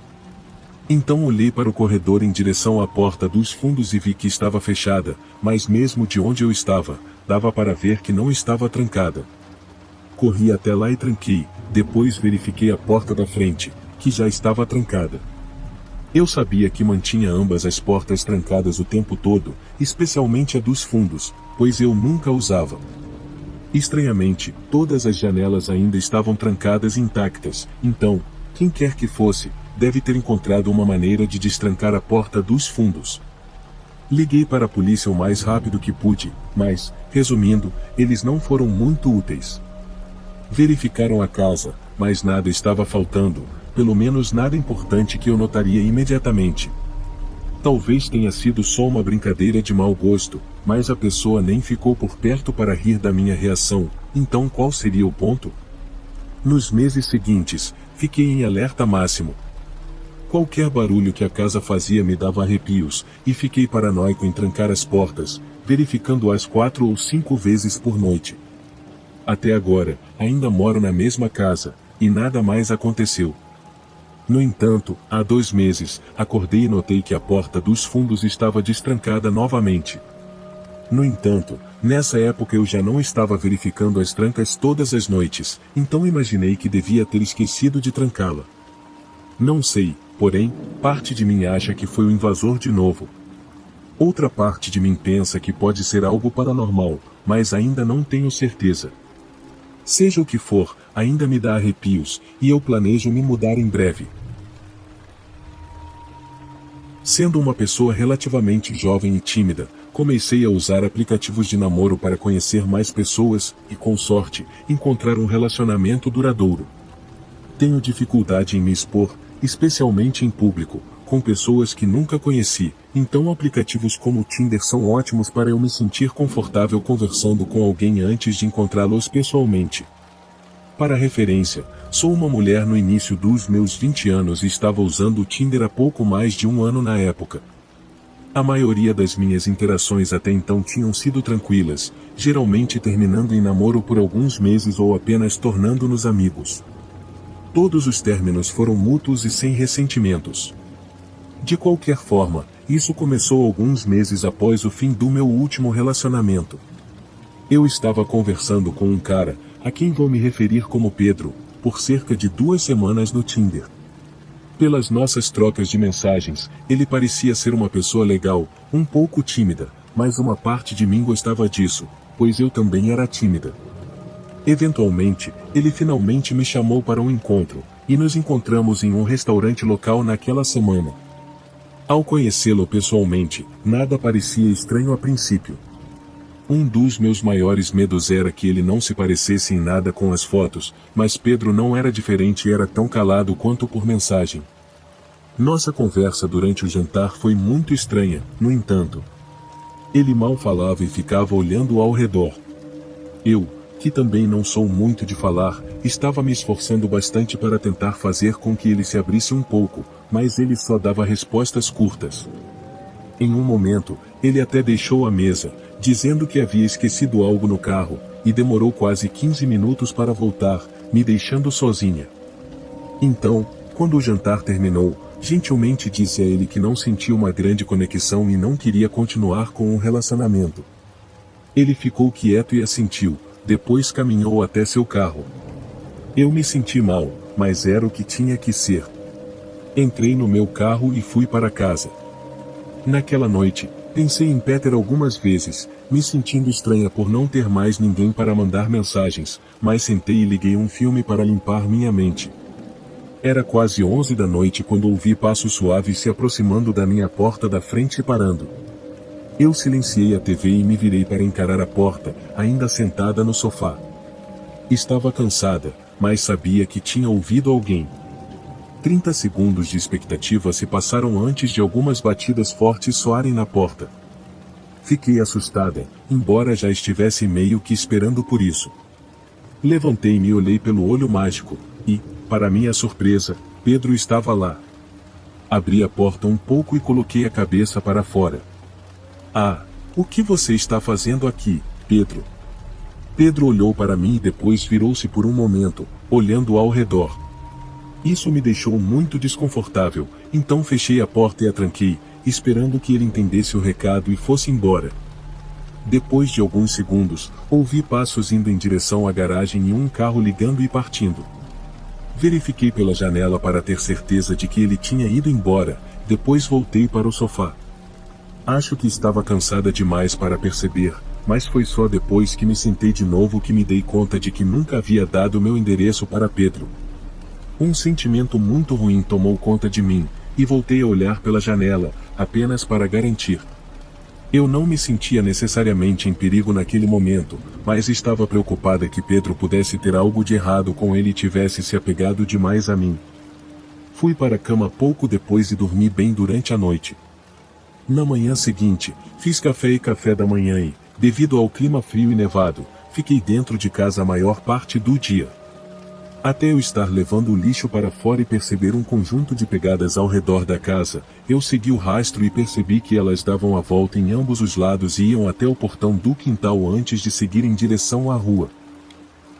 Então olhei para o corredor em direção à porta dos fundos e vi que estava fechada, mas mesmo de onde eu estava, dava para ver que não estava trancada. Corri até lá e tranquei, depois verifiquei a porta da frente, que já estava trancada. Eu sabia que mantinha ambas as portas trancadas o tempo todo, especialmente a dos fundos, pois eu nunca usava. Estranhamente, todas as janelas ainda estavam trancadas e intactas, então, quem quer que fosse, deve ter encontrado uma maneira de destrancar a porta dos fundos. Liguei para a polícia o mais rápido que pude, mas, resumindo, eles não foram muito úteis. Verificaram a casa, mas nada estava faltando, pelo menos nada importante que eu notaria imediatamente. Talvez tenha sido só uma brincadeira de mau gosto, mas a pessoa nem ficou por perto para rir da minha reação, então qual seria o ponto? Nos meses seguintes, fiquei em alerta máximo. Qualquer barulho que a casa fazia me dava arrepios, e fiquei paranoico em trancar as portas, verificando-as 4 ou 5 vezes por noite. Até agora, ainda moro na mesma casa, e nada mais aconteceu. No entanto, há 2 meses, acordei e notei que a porta dos fundos estava destrancada novamente. No entanto, nessa época eu já não estava verificando as trancas todas as noites, então imaginei que devia ter esquecido de trancá-la. Não sei, porém, parte de mim acha que foi o invasor de novo. Outra parte de mim pensa que pode ser algo paranormal, mas ainda não tenho certeza. Seja o que for, ainda me dá arrepios, e eu planejo me mudar em breve. Sendo uma pessoa relativamente jovem e tímida, comecei a usar aplicativos de namoro para conhecer mais pessoas e, com sorte, encontrar um relacionamento duradouro. Tenho dificuldade em me expor, especialmente em público, com pessoas que nunca conheci, então aplicativos como o Tinder são ótimos para eu me sentir confortável conversando com alguém antes de encontrá-los pessoalmente. Para referência, sou uma mulher no início dos meus 20 anos e estava usando o Tinder há pouco mais de 1 ano na época. A maioria das minhas interações até então tinham sido tranquilas, geralmente terminando em namoro por alguns meses ou apenas tornando-nos amigos. Todos os términos foram mútuos e sem ressentimentos. De qualquer forma, isso começou alguns meses após o fim do meu último relacionamento. Eu estava conversando com um cara, a quem vou me referir como Pedro, por cerca de 2 semanas no Tinder. Pelas nossas trocas de mensagens, ele parecia ser uma pessoa legal, um pouco tímida, mas uma parte de mim gostava disso, pois eu também era tímida. Eventualmente, ele finalmente me chamou para um encontro, e nos encontramos em um restaurante local naquela semana. Ao conhecê-lo pessoalmente, nada parecia estranho a princípio. Um dos meus maiores medos era que ele não se parecesse em nada com as fotos, mas Pedro não era diferente e era tão calado quanto por mensagem. Nossa conversa durante o jantar foi muito estranha, no entanto. Ele mal falava e ficava olhando ao redor. Eu, que também não sou muito de falar, estava me esforçando bastante para tentar fazer com que ele se abrisse um pouco, mas ele só dava respostas curtas. Em um momento, ele até deixou a mesa, dizendo que havia esquecido algo no carro, e demorou quase 15 minutos para voltar, me deixando sozinha. Então, quando o jantar terminou, gentilmente disse a ele que não sentia uma grande conexão e não queria continuar com o relacionamento. Ele ficou quieto e assentiu, depois caminhou até seu carro. Eu me senti mal, mas era o que tinha que ser. Entrei no meu carro e fui para casa. Naquela noite, pensei em Peter algumas vezes, me sentindo estranha por não ter mais ninguém para mandar mensagens, mas sentei e liguei um filme para limpar minha mente. Era quase 11 da noite quando ouvi passos suaves se aproximando da minha porta da frente e parando. Eu silenciei a TV e me virei para encarar a porta, ainda sentada no sofá. Estava cansada, mas sabia que tinha ouvido alguém. 30 segundos de expectativa se passaram antes de algumas batidas fortes soarem na porta. Fiquei assustada, embora já estivesse meio que esperando por isso. Levantei-me e olhei pelo olho mágico, e, para minha surpresa, Pedro estava lá. Abri a porta um pouco e coloquei a cabeça para fora. Ah, o que você está fazendo aqui, Pedro? Pedro olhou para mim e depois virou-se por um momento, olhando ao redor. Isso me deixou muito desconfortável, então fechei a porta e a tranquei, esperando que ele entendesse o recado e fosse embora. Depois de alguns segundos, ouvi passos indo em direção à garagem e um carro ligando e partindo. Verifiquei pela janela para ter certeza de que ele tinha ido embora, depois voltei para o sofá. Acho que estava cansada demais para perceber, mas foi só depois que me sentei de novo que me dei conta de que nunca havia dado meu endereço para Pedro. Um sentimento muito ruim tomou conta de mim, e voltei a olhar pela janela, apenas para garantir. Eu não me sentia necessariamente em perigo naquele momento, mas estava preocupada que Pedro pudesse ter algo de errado com ele e tivesse se apegado demais a mim. Fui para a cama pouco depois e dormi bem durante a noite. Na manhã seguinte, fiz café e café da manhã e, devido ao clima frio e nevado, fiquei dentro de casa a maior parte do dia. Até eu estar levando o lixo para fora e perceber um conjunto de pegadas ao redor da casa, eu segui o rastro e percebi que elas davam a volta em ambos os lados e iam até o portão do quintal antes de seguir em direção à rua.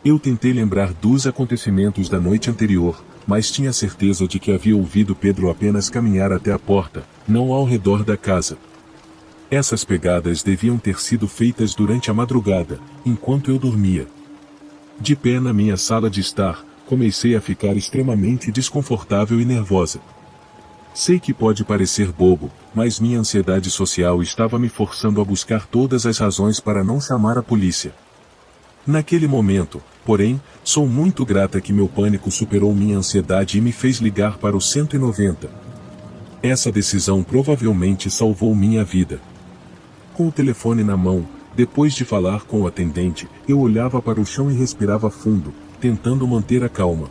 Eu tentei lembrar dos acontecimentos da noite anterior, mas tinha certeza de que havia ouvido Pedro apenas caminhar até a porta, não ao redor da casa. Essas pegadas deviam ter sido feitas durante a madrugada, enquanto eu dormia. De pé na minha sala de estar, comecei a ficar extremamente desconfortável e nervosa. Sei que pode parecer bobo, mas minha ansiedade social estava me forçando a buscar todas as razões para não chamar a polícia. Naquele momento, porém, sou muito grata que meu pânico superou minha ansiedade e me fez ligar para o 190. Essa decisão provavelmente salvou minha vida. Com o telefone na mão, depois de falar com o atendente, eu olhava para o chão e respirava fundo, tentando manter a calma.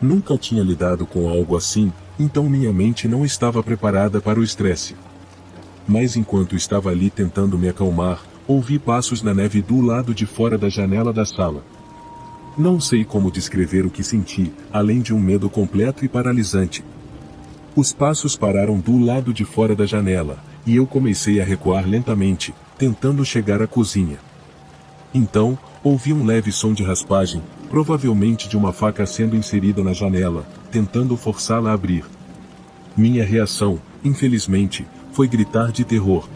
Nunca tinha lidado com algo assim, então minha mente não estava preparada para o estresse. Mas enquanto estava ali tentando me acalmar, ouvi passos na neve do lado de fora da janela da sala. Não sei como descrever o que senti, além de um medo completo e paralisante. Os passos pararam do lado de fora da janela, e eu comecei a recuar lentamente, tentando chegar à cozinha. Então, ouvi um leve som de raspagem, provavelmente de uma faca sendo inserida na janela, tentando forçá-la a abrir. Minha reação, infelizmente, foi gritar de terror.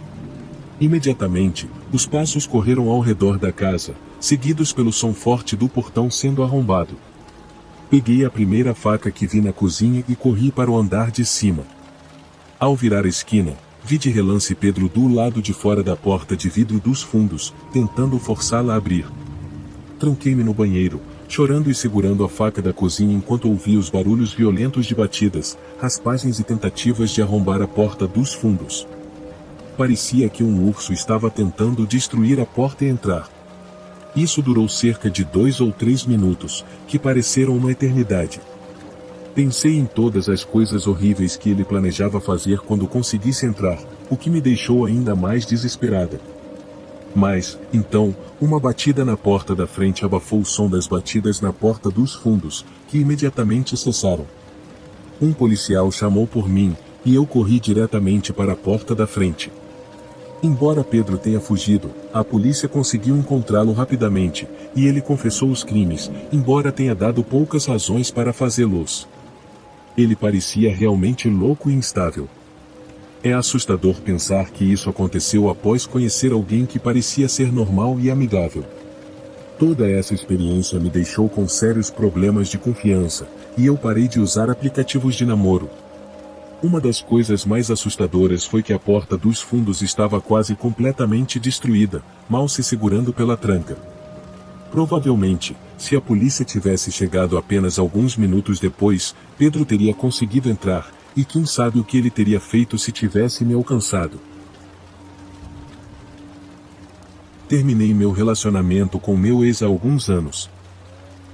Imediatamente, os passos correram ao redor da casa, seguidos pelo som forte do portão sendo arrombado. Peguei a primeira faca que vi na cozinha e corri para o andar de cima. Ao virar a esquina, vi de relance Pedro do lado de fora da porta de vidro dos fundos, tentando forçá-la a abrir. Tranquei-me no banheiro, chorando e segurando a faca da cozinha enquanto ouvia os barulhos violentos de batidas, raspagens e tentativas de arrombar a porta dos fundos. Parecia que um urso estava tentando destruir a porta e entrar. Isso durou cerca de 2 ou 3 minutos, que pareceram uma eternidade. Pensei em todas as coisas horríveis que ele planejava fazer quando conseguisse entrar, o que me deixou ainda mais desesperada. Mas, então, uma batida na porta da frente abafou o som das batidas na porta dos fundos, que imediatamente cessaram. Um policial chamou por mim, e eu corri diretamente para a porta da frente. Embora Pedro tenha fugido, a polícia conseguiu encontrá-lo rapidamente, e ele confessou os crimes, embora tenha dado poucas razões para fazê-los. Ele parecia realmente louco e instável. É assustador pensar que isso aconteceu após conhecer alguém que parecia ser normal e amigável. Toda essa experiência me deixou com sérios problemas de confiança, e eu parei de usar aplicativos de namoro. Uma das coisas mais assustadoras foi que a porta dos fundos estava quase completamente destruída, mal se segurando pela tranca. Provavelmente, se a polícia tivesse chegado apenas alguns minutos depois, Pedro teria conseguido entrar, e quem sabe o que ele teria feito se tivesse me alcançado. Terminei meu relacionamento com meu ex há alguns anos.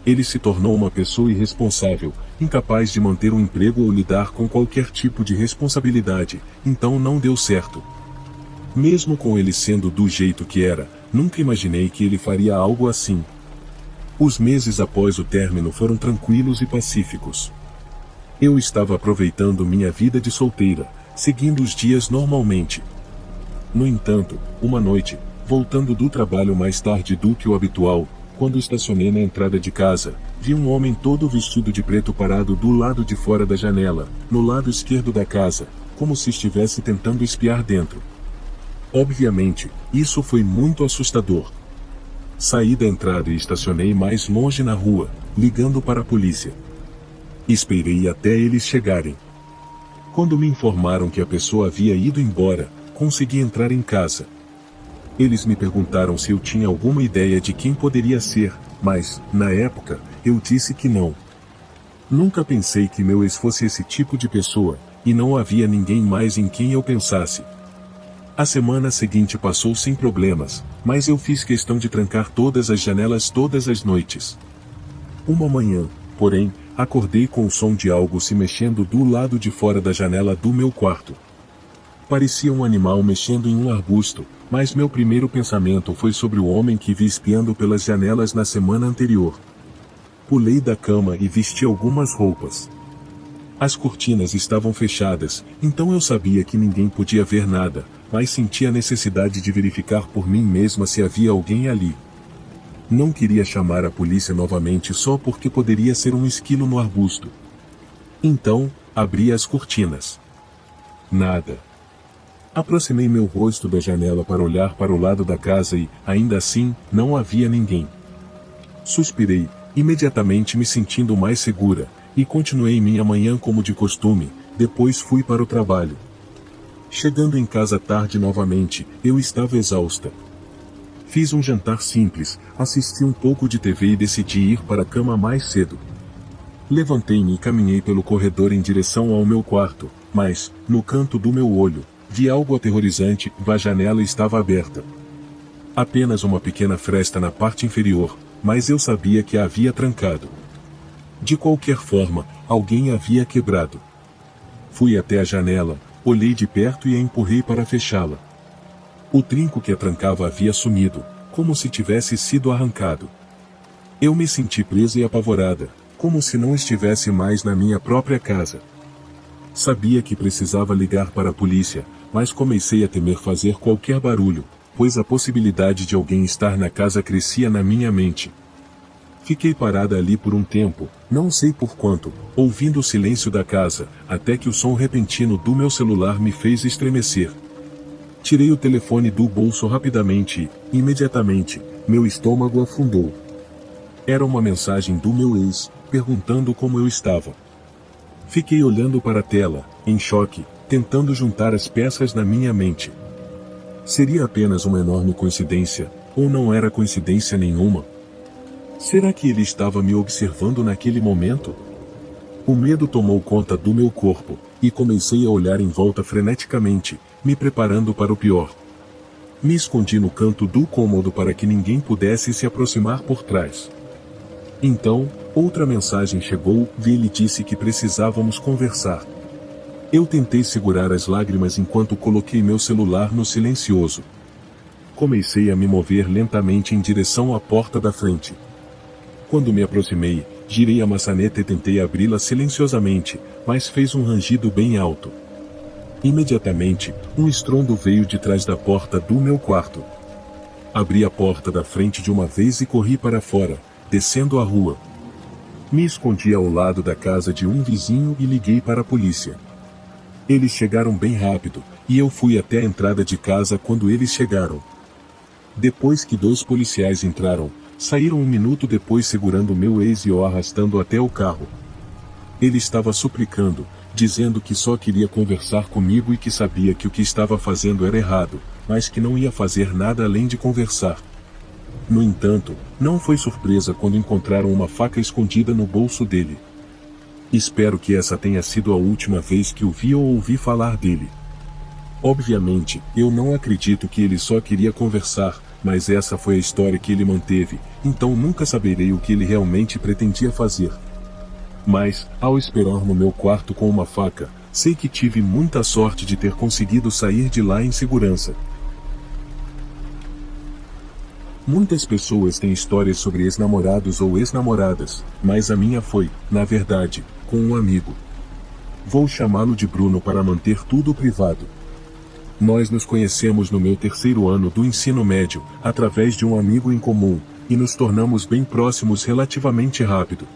Ele se tornou uma pessoa irresponsável, incapaz de manter um emprego ou lidar com qualquer tipo de responsabilidade, então não deu certo. Mesmo com ele sendo do jeito que era, nunca imaginei que ele faria algo assim. Os meses após o término foram tranquilos e pacíficos. Eu estava aproveitando minha vida de solteira, seguindo os dias normalmente. No entanto, uma noite, voltando do trabalho mais tarde do que o habitual, quando estacionei na entrada de casa, vi um homem todo vestido de preto parado do lado de fora da janela, no lado esquerdo da casa, como se estivesse tentando espiar dentro. Obviamente, isso foi muito assustador. Saí da entrada e estacionei mais longe na rua, ligando para a polícia. Esperei até eles chegarem. Quando me informaram que a pessoa havia ido embora, consegui entrar em casa. Eles me perguntaram se eu tinha alguma ideia de quem poderia ser, mas, na época, eu disse que não. Nunca pensei que meu ex fosse esse tipo de pessoa, e não havia ninguém mais em quem eu pensasse. A semana seguinte passou sem problemas, mas eu fiz questão de trancar todas as janelas todas as noites. Uma manhã, porém, acordei com o som de algo se mexendo do lado de fora da janela do meu quarto. Parecia um animal mexendo em um arbusto, mas meu primeiro pensamento foi sobre o homem que vi espiando pelas janelas na semana anterior. Pulei da cama e vesti algumas roupas. As cortinas estavam fechadas, então eu sabia que ninguém podia ver nada, mas senti a necessidade de verificar por mim mesma se havia alguém ali. Não queria chamar a polícia novamente só porque poderia ser um esquilo no arbusto. Então, abri as cortinas. Nada. Aproximei meu rosto da janela para olhar para o lado da casa e, ainda assim, não havia ninguém. Suspirei, imediatamente me sentindo mais segura, e continuei minha manhã como de costume, depois fui para o trabalho. Chegando em casa tarde novamente, eu estava exausta. Fiz um jantar simples, assisti um pouco de TV e decidi ir para a cama mais cedo. Levantei-me e caminhei pelo corredor em direção ao meu quarto, mas, no canto do meu olho, vi algo aterrorizante, a janela estava aberta. Apenas uma pequena fresta na parte inferior, mas eu sabia que a havia trancado. De qualquer forma, alguém a havia quebrado. Fui até a janela, olhei de perto e a empurrei para fechá-la. O trinco que a trancava havia sumido, como se tivesse sido arrancado. Eu me senti presa e apavorada, como se não estivesse mais na minha própria casa. Sabia que precisava ligar para a polícia, mas comecei a temer fazer qualquer barulho, pois a possibilidade de alguém estar na casa crescia na minha mente. Fiquei parada ali por um tempo, não sei por quanto, ouvindo o silêncio da casa, até que o som repentino do meu celular me fez estremecer. Tirei o telefone do bolso rapidamente e, imediatamente, meu estômago afundou. Era uma mensagem do meu ex, perguntando como eu estava. Fiquei olhando para a tela, em choque, tentando juntar as peças na minha mente. Seria apenas uma enorme coincidência, ou não era coincidência nenhuma? Será que ele estava me observando naquele momento? O medo tomou conta do meu corpo, e comecei a olhar em volta freneticamente, me preparando para o pior. Me escondi no canto do cômodo para que ninguém pudesse se aproximar por trás. Então, outra mensagem chegou e ele disse que precisávamos conversar. Eu tentei segurar as lágrimas enquanto coloquei meu celular no silencioso. Comecei a me mover lentamente em direção à porta da frente. Quando me aproximei, girei a maçaneta e tentei abri-la silenciosamente, mas fez um rangido bem alto. Imediatamente, um estrondo veio de trás da porta do meu quarto. Abri a porta da frente de uma vez e corri para fora, descendo a rua. Me escondi ao lado da casa de um vizinho e liguei para a polícia. Eles chegaram bem rápido, e eu fui até a entrada de casa quando eles chegaram. Depois que 2 policiais entraram, saíram 1 minuto depois segurando meu ex e o arrastando até o carro. Ele estava suplicando, dizendo que só queria conversar comigo e que sabia que o que estava fazendo era errado, mas que não ia fazer nada além de conversar. No entanto, não foi surpresa quando encontraram uma faca escondida no bolso dele. Espero que essa tenha sido a última vez que o vi ou ouvi falar dele. Obviamente, eu não acredito que ele só queria conversar, mas essa foi a história que ele manteve, então nunca saberei o que ele realmente pretendia fazer. Mas, ao esperar no meu quarto com uma faca, sei que tive muita sorte de ter conseguido sair de lá em segurança. Muitas pessoas têm histórias sobre ex-namorados ou ex-namoradas, mas a minha foi, na verdade, com um amigo. Vou chamá-lo de Bruno para manter tudo privado. Nós nos conhecemos no meu terceiro ano do ensino médio, através de um amigo em comum, e nos tornamos bem próximos relativamente rápido.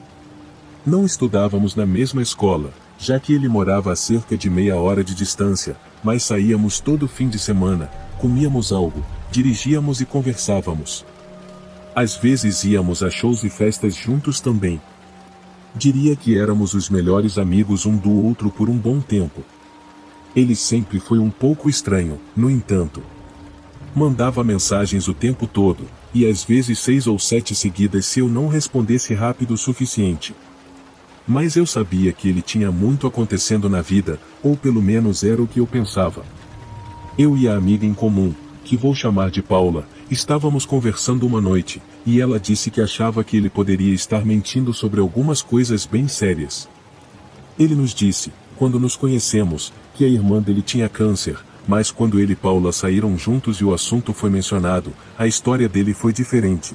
Não estudávamos na mesma escola, já que ele morava a cerca de meia hora de distância, mas saíamos todo fim de semana, comíamos algo, dirigíamos e conversávamos. Às vezes íamos a shows e festas juntos também. Diria que éramos os melhores amigos um do outro por um bom tempo. Ele sempre foi um pouco estranho, no entanto. Mandava mensagens o tempo todo, e às vezes 6 ou 7 seguidas se eu não respondesse rápido o suficiente. Mas eu sabia que ele tinha muito acontecendo na vida, ou pelo menos era o que eu pensava. Eu e a amiga em comum, que vou chamar de Paula, estávamos conversando uma noite, e ela disse que achava que ele poderia estar mentindo sobre algumas coisas bem sérias. Ele nos disse, quando nos conhecemos, que a irmã dele tinha câncer, mas quando ele e Paula saíram juntos e o assunto foi mencionado, a história dele foi diferente.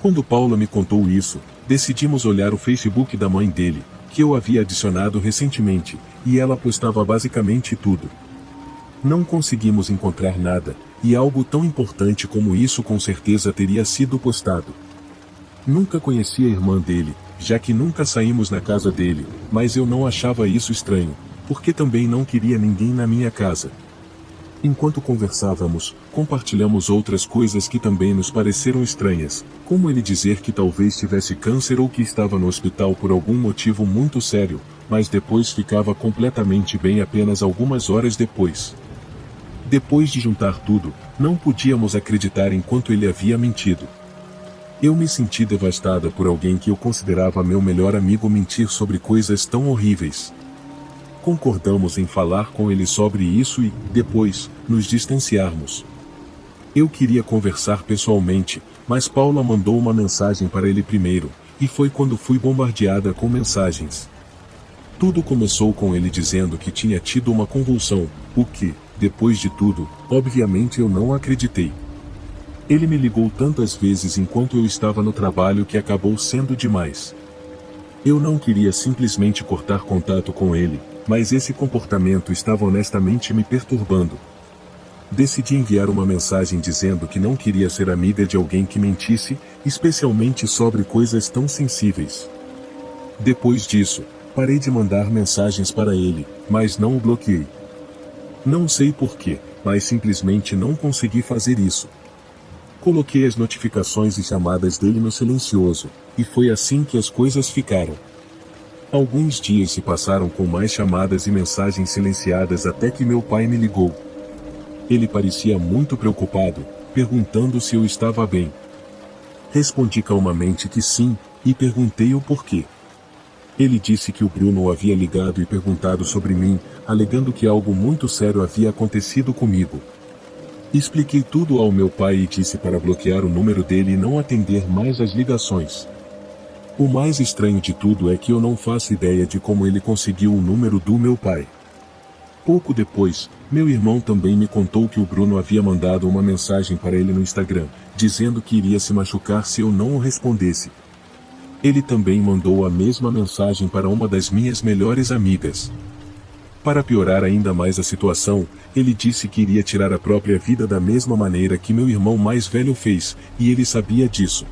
Quando Paula me contou isso, decidimos olhar o Facebook da mãe dele, que eu havia adicionado recentemente, e ela postava basicamente tudo. Não conseguimos encontrar nada, e algo tão importante como isso com certeza teria sido postado. Nunca conheci a irmã dele, já que nunca saímos na casa dele, mas eu não achava isso estranho, porque também não queria ninguém na minha casa. Enquanto conversávamos, compartilhamos outras coisas que também nos pareceram estranhas, como ele dizer que talvez tivesse câncer ou que estava no hospital por algum motivo muito sério, mas depois ficava completamente bem apenas algumas horas depois. Depois de juntar tudo, não podíamos acreditar em quanto ele havia mentido. Eu me senti devastada por alguém que eu considerava meu melhor amigo mentir sobre coisas tão horríveis. Concordamos em falar com ele sobre isso e, depois, nos distanciarmos. Eu queria conversar pessoalmente, mas Paula mandou uma mensagem para ele primeiro, e foi quando fui bombardeada com mensagens. Tudo começou com ele dizendo que tinha tido uma convulsão, o que, depois de tudo, obviamente eu não acreditei. Ele me ligou tantas vezes enquanto eu estava no trabalho que acabou sendo demais. Eu não queria simplesmente cortar contato com ele, mas esse comportamento estava honestamente me perturbando. Decidi enviar uma mensagem dizendo que não queria ser amiga de alguém que mentisse, especialmente sobre coisas tão sensíveis. Depois disso, parei de mandar mensagens para ele, mas não o bloqueei. Não sei porquê, mas simplesmente não consegui fazer isso. Coloquei as notificações e chamadas dele no silencioso, e foi assim que as coisas ficaram. Alguns dias se passaram com mais chamadas e mensagens silenciadas até que meu pai me ligou. Ele parecia muito preocupado, perguntando se eu estava bem. Respondi calmamente que sim, e perguntei o porquê. Ele disse que o Bruno havia ligado e perguntado sobre mim, alegando que algo muito sério havia acontecido comigo. Expliquei tudo ao meu pai e disse para bloquear o número dele e não atender mais as ligações. O mais estranho de tudo é que eu não faço ideia de como ele conseguiu o número do meu pai. Pouco depois, meu irmão também me contou que o Bruno havia mandado uma mensagem para ele no Instagram, dizendo que iria se machucar se eu não o respondesse. Ele também mandou a mesma mensagem para uma das minhas melhores amigas. Para piorar ainda mais a situação, ele disse que iria tirar a própria vida da mesma maneira que meu irmão mais velho fez, e ele sabia disso.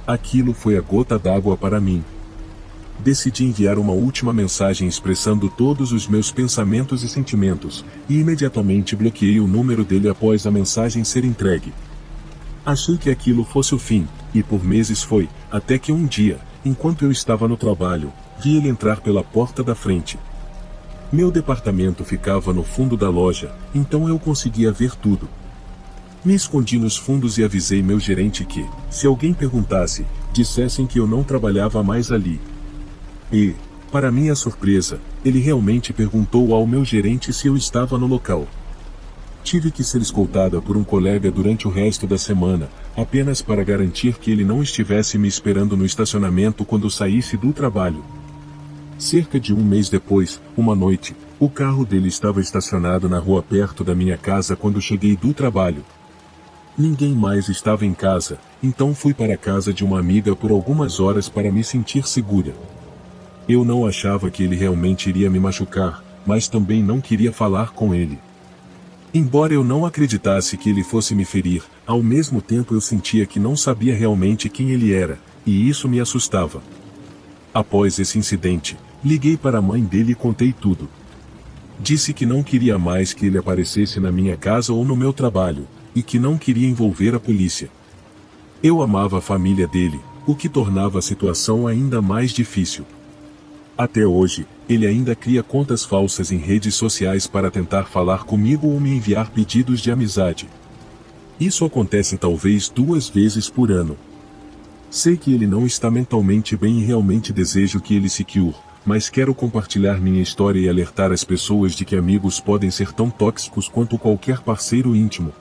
Aquilo foi a gota d'água para mim. Decidi enviar uma última mensagem expressando todos os meus pensamentos e sentimentos, e imediatamente bloqueei o número dele após a mensagem ser entregue. Achei que aquilo fosse o fim, e por meses foi, até que um dia, enquanto eu estava no trabalho, vi ele entrar pela porta da frente. Meu departamento ficava no fundo da loja, então eu conseguia ver tudo. Me escondi nos fundos e avisei meu gerente que, se alguém perguntasse, dissessem que eu não trabalhava mais ali. E, para minha surpresa, ele realmente perguntou ao meu gerente se eu estava no local. Tive que ser escoltada por um colega durante o resto da semana, apenas para garantir que ele não estivesse me esperando no estacionamento quando saísse do trabalho. Cerca de um mês depois, uma noite, o carro dele estava estacionado na rua perto da minha casa quando cheguei do trabalho. Ninguém mais estava em casa, então fui para a casa de uma amiga por algumas horas para me sentir segura. Eu não achava que ele realmente iria me machucar, mas também não queria falar com ele. Embora eu não acreditasse que ele fosse me ferir, ao mesmo tempo eu sentia que não sabia realmente quem ele era, e isso me assustava. Após esse incidente, liguei para a mãe dele e contei tudo. Disse que não queria mais que ele aparecesse na minha casa ou no meu trabalho, e que não queria envolver a polícia. Eu amava a família dele, o que tornava a situação ainda mais difícil. Até hoje, ele ainda cria contas falsas em redes sociais para tentar falar comigo ou me enviar pedidos de amizade. Isso acontece talvez 2 vezes por ano. Sei que ele não está mentalmente bem e realmente desejo que ele se cure, mas quero compartilhar minha história e alertar as pessoas de que amigos podem ser tão tóxicos quanto qualquer parceiro íntimo.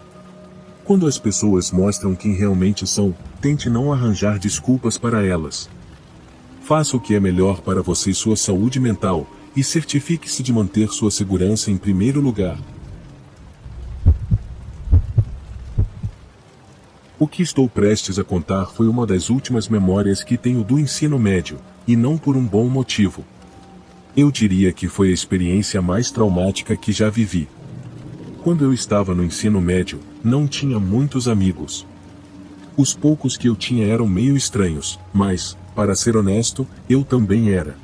Quando as pessoas mostram quem realmente são, tente não arranjar desculpas para elas. Faça o que é melhor para você e sua saúde mental, e certifique-se de manter sua segurança em primeiro lugar. O que estou prestes a contar foi uma das últimas memórias que tenho do ensino médio, e não por um bom motivo. Eu diria que foi a experiência mais traumática que já vivi. Quando eu estava no ensino médio, não tinha muitos amigos. Os poucos que eu tinha eram meio estranhos, mas, para ser honesto, eu também era.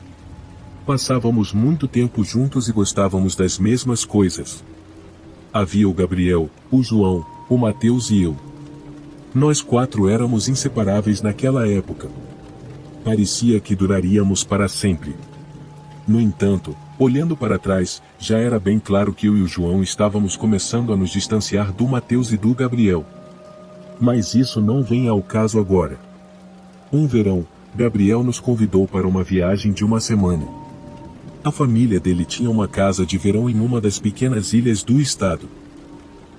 Passávamos muito tempo juntos e gostávamos das mesmas coisas. Havia o Gabriel, o João, o Mateus e eu. Nós 4 éramos inseparáveis naquela época. Parecia que duraríamos para sempre. No entanto, olhando para trás, já era bem claro que eu e o João estávamos começando a nos distanciar do Mateus e do Gabriel. Mas isso não vem ao caso agora. Um verão, Gabriel nos convidou para uma viagem de uma semana. A família dele tinha uma casa de verão em uma das pequenas ilhas do estado.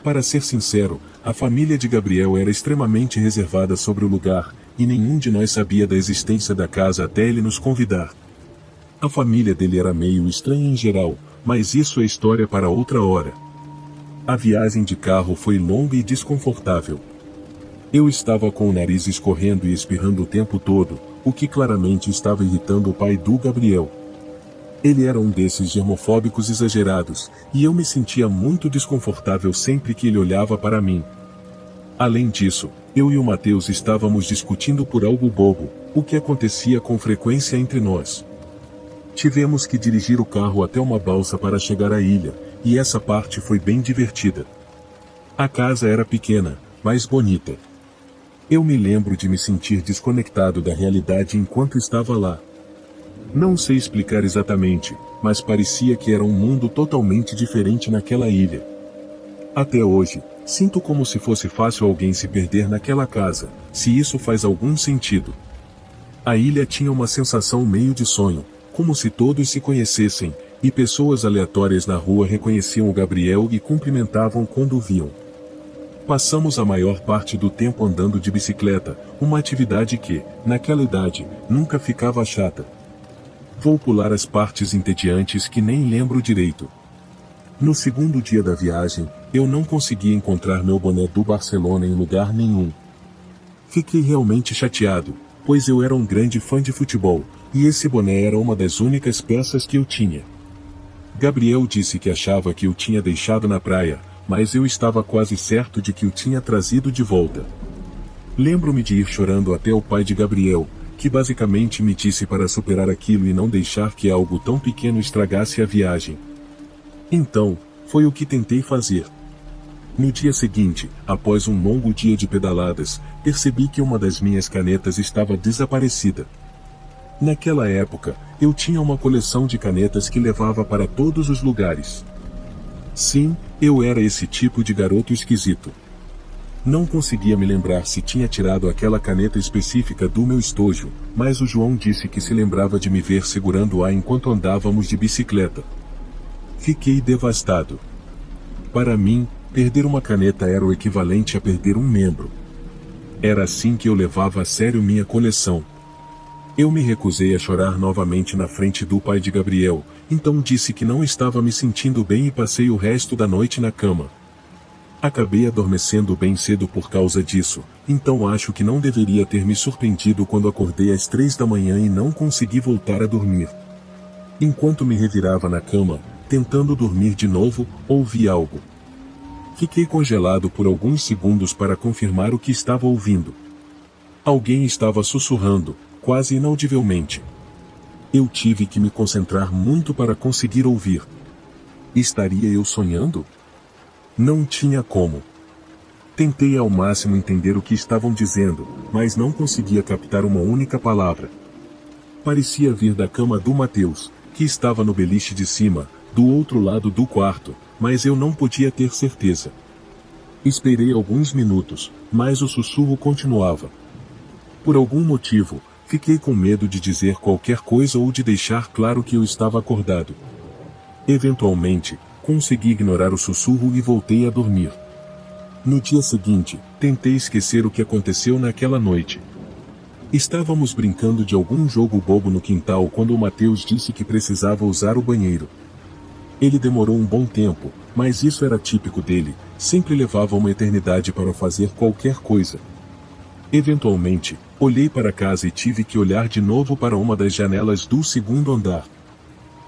Para ser sincero, a família de Gabriel era extremamente reservada sobre o lugar, e nenhum de nós sabia da existência da casa até ele nos convidar. A família dele era meio estranha em geral, mas isso é história para outra hora. A viagem de carro foi longa e desconfortável. Eu estava com o nariz escorrendo e espirrando o tempo todo, o que claramente estava irritando o pai do Gabriel. Ele era um desses germofóbicos exagerados, e eu me sentia muito desconfortável sempre que ele olhava para mim. Além disso, eu e o Mateus estávamos discutindo por algo bobo, o que acontecia com frequência entre nós. Tivemos que dirigir o carro até uma balsa para chegar à ilha, e essa parte foi bem divertida. A casa era pequena, mas bonita. Eu me lembro de me sentir desconectado da realidade enquanto estava lá. Não sei explicar exatamente, mas parecia que era um mundo totalmente diferente naquela ilha. Até hoje, sinto como se fosse fácil alguém se perder naquela casa, se isso faz algum sentido. A ilha tinha uma sensação meio de sonho, como se todos se conhecessem, e pessoas aleatórias na rua reconheciam o Gabriel e cumprimentavam quando o viam. Passamos a maior parte do tempo andando de bicicleta, uma atividade que, naquela idade, nunca ficava chata. Vou pular as partes entediantes que nem lembro direito. No segundo dia da viagem, eu não consegui encontrar meu boné do Barcelona em lugar nenhum. Fiquei realmente chateado, pois eu era um grande fã de futebol, e esse boné era uma das únicas peças que eu tinha. Gabriel disse que achava que eu tinha deixado na praia, mas eu estava quase certo de que o tinha trazido de volta. Lembro-me de ir chorando até o pai de Gabriel, que basicamente me disse para superar aquilo e não deixar que algo tão pequeno estragasse a viagem. Então, foi o que tentei fazer. No dia seguinte, após um longo dia de pedaladas, percebi que uma das minhas canetas estava desaparecida. Naquela época, eu tinha uma coleção de canetas que levava para todos os lugares. Sim, eu era esse tipo de garoto esquisito. Não conseguia me lembrar se tinha tirado aquela caneta específica do meu estojo, mas o João disse que se lembrava de me ver segurando-a enquanto andávamos de bicicleta. Fiquei devastado. Para mim, Perder uma caneta era o equivalente a perder um membro. Era assim que eu levava a sério minha coleção. Eu me recusei a chorar novamente na frente do pai de Gabriel, então disse que não estava me sentindo bem e passei o resto da noite na cama. Acabei adormecendo bem cedo por causa disso, então acho que não deveria ter me surpreendido quando acordei às 3 da manhã e não consegui voltar a dormir. Enquanto me revirava na cama, tentando dormir de novo, ouvi algo. Fiquei congelado por alguns segundos para confirmar o que estava ouvindo. Alguém estava sussurrando, quase inaudivelmente. Eu tive que me concentrar muito para conseguir ouvir. Estaria eu sonhando? Não tinha como. Tentei ao máximo entender o que estavam dizendo, mas não conseguia captar uma única palavra. Parecia vir da cama do Mateus, que estava no beliche de cima, do outro lado do quarto, mas eu não podia ter certeza. Esperei alguns minutos, mas o sussurro continuava. Por algum motivo, fiquei com medo de dizer qualquer coisa ou de deixar claro que eu estava acordado. Eventualmente, consegui ignorar o sussurro e voltei a dormir. No dia seguinte, tentei esquecer o que aconteceu naquela noite. Estávamos brincando de algum jogo bobo no quintal quando o Mateus disse que precisava usar o banheiro. Ele demorou um bom tempo, mas isso era típico dele, sempre levava uma eternidade para fazer qualquer coisa. Eventualmente, olhei para casa e tive que olhar de novo para uma das janelas do segundo andar.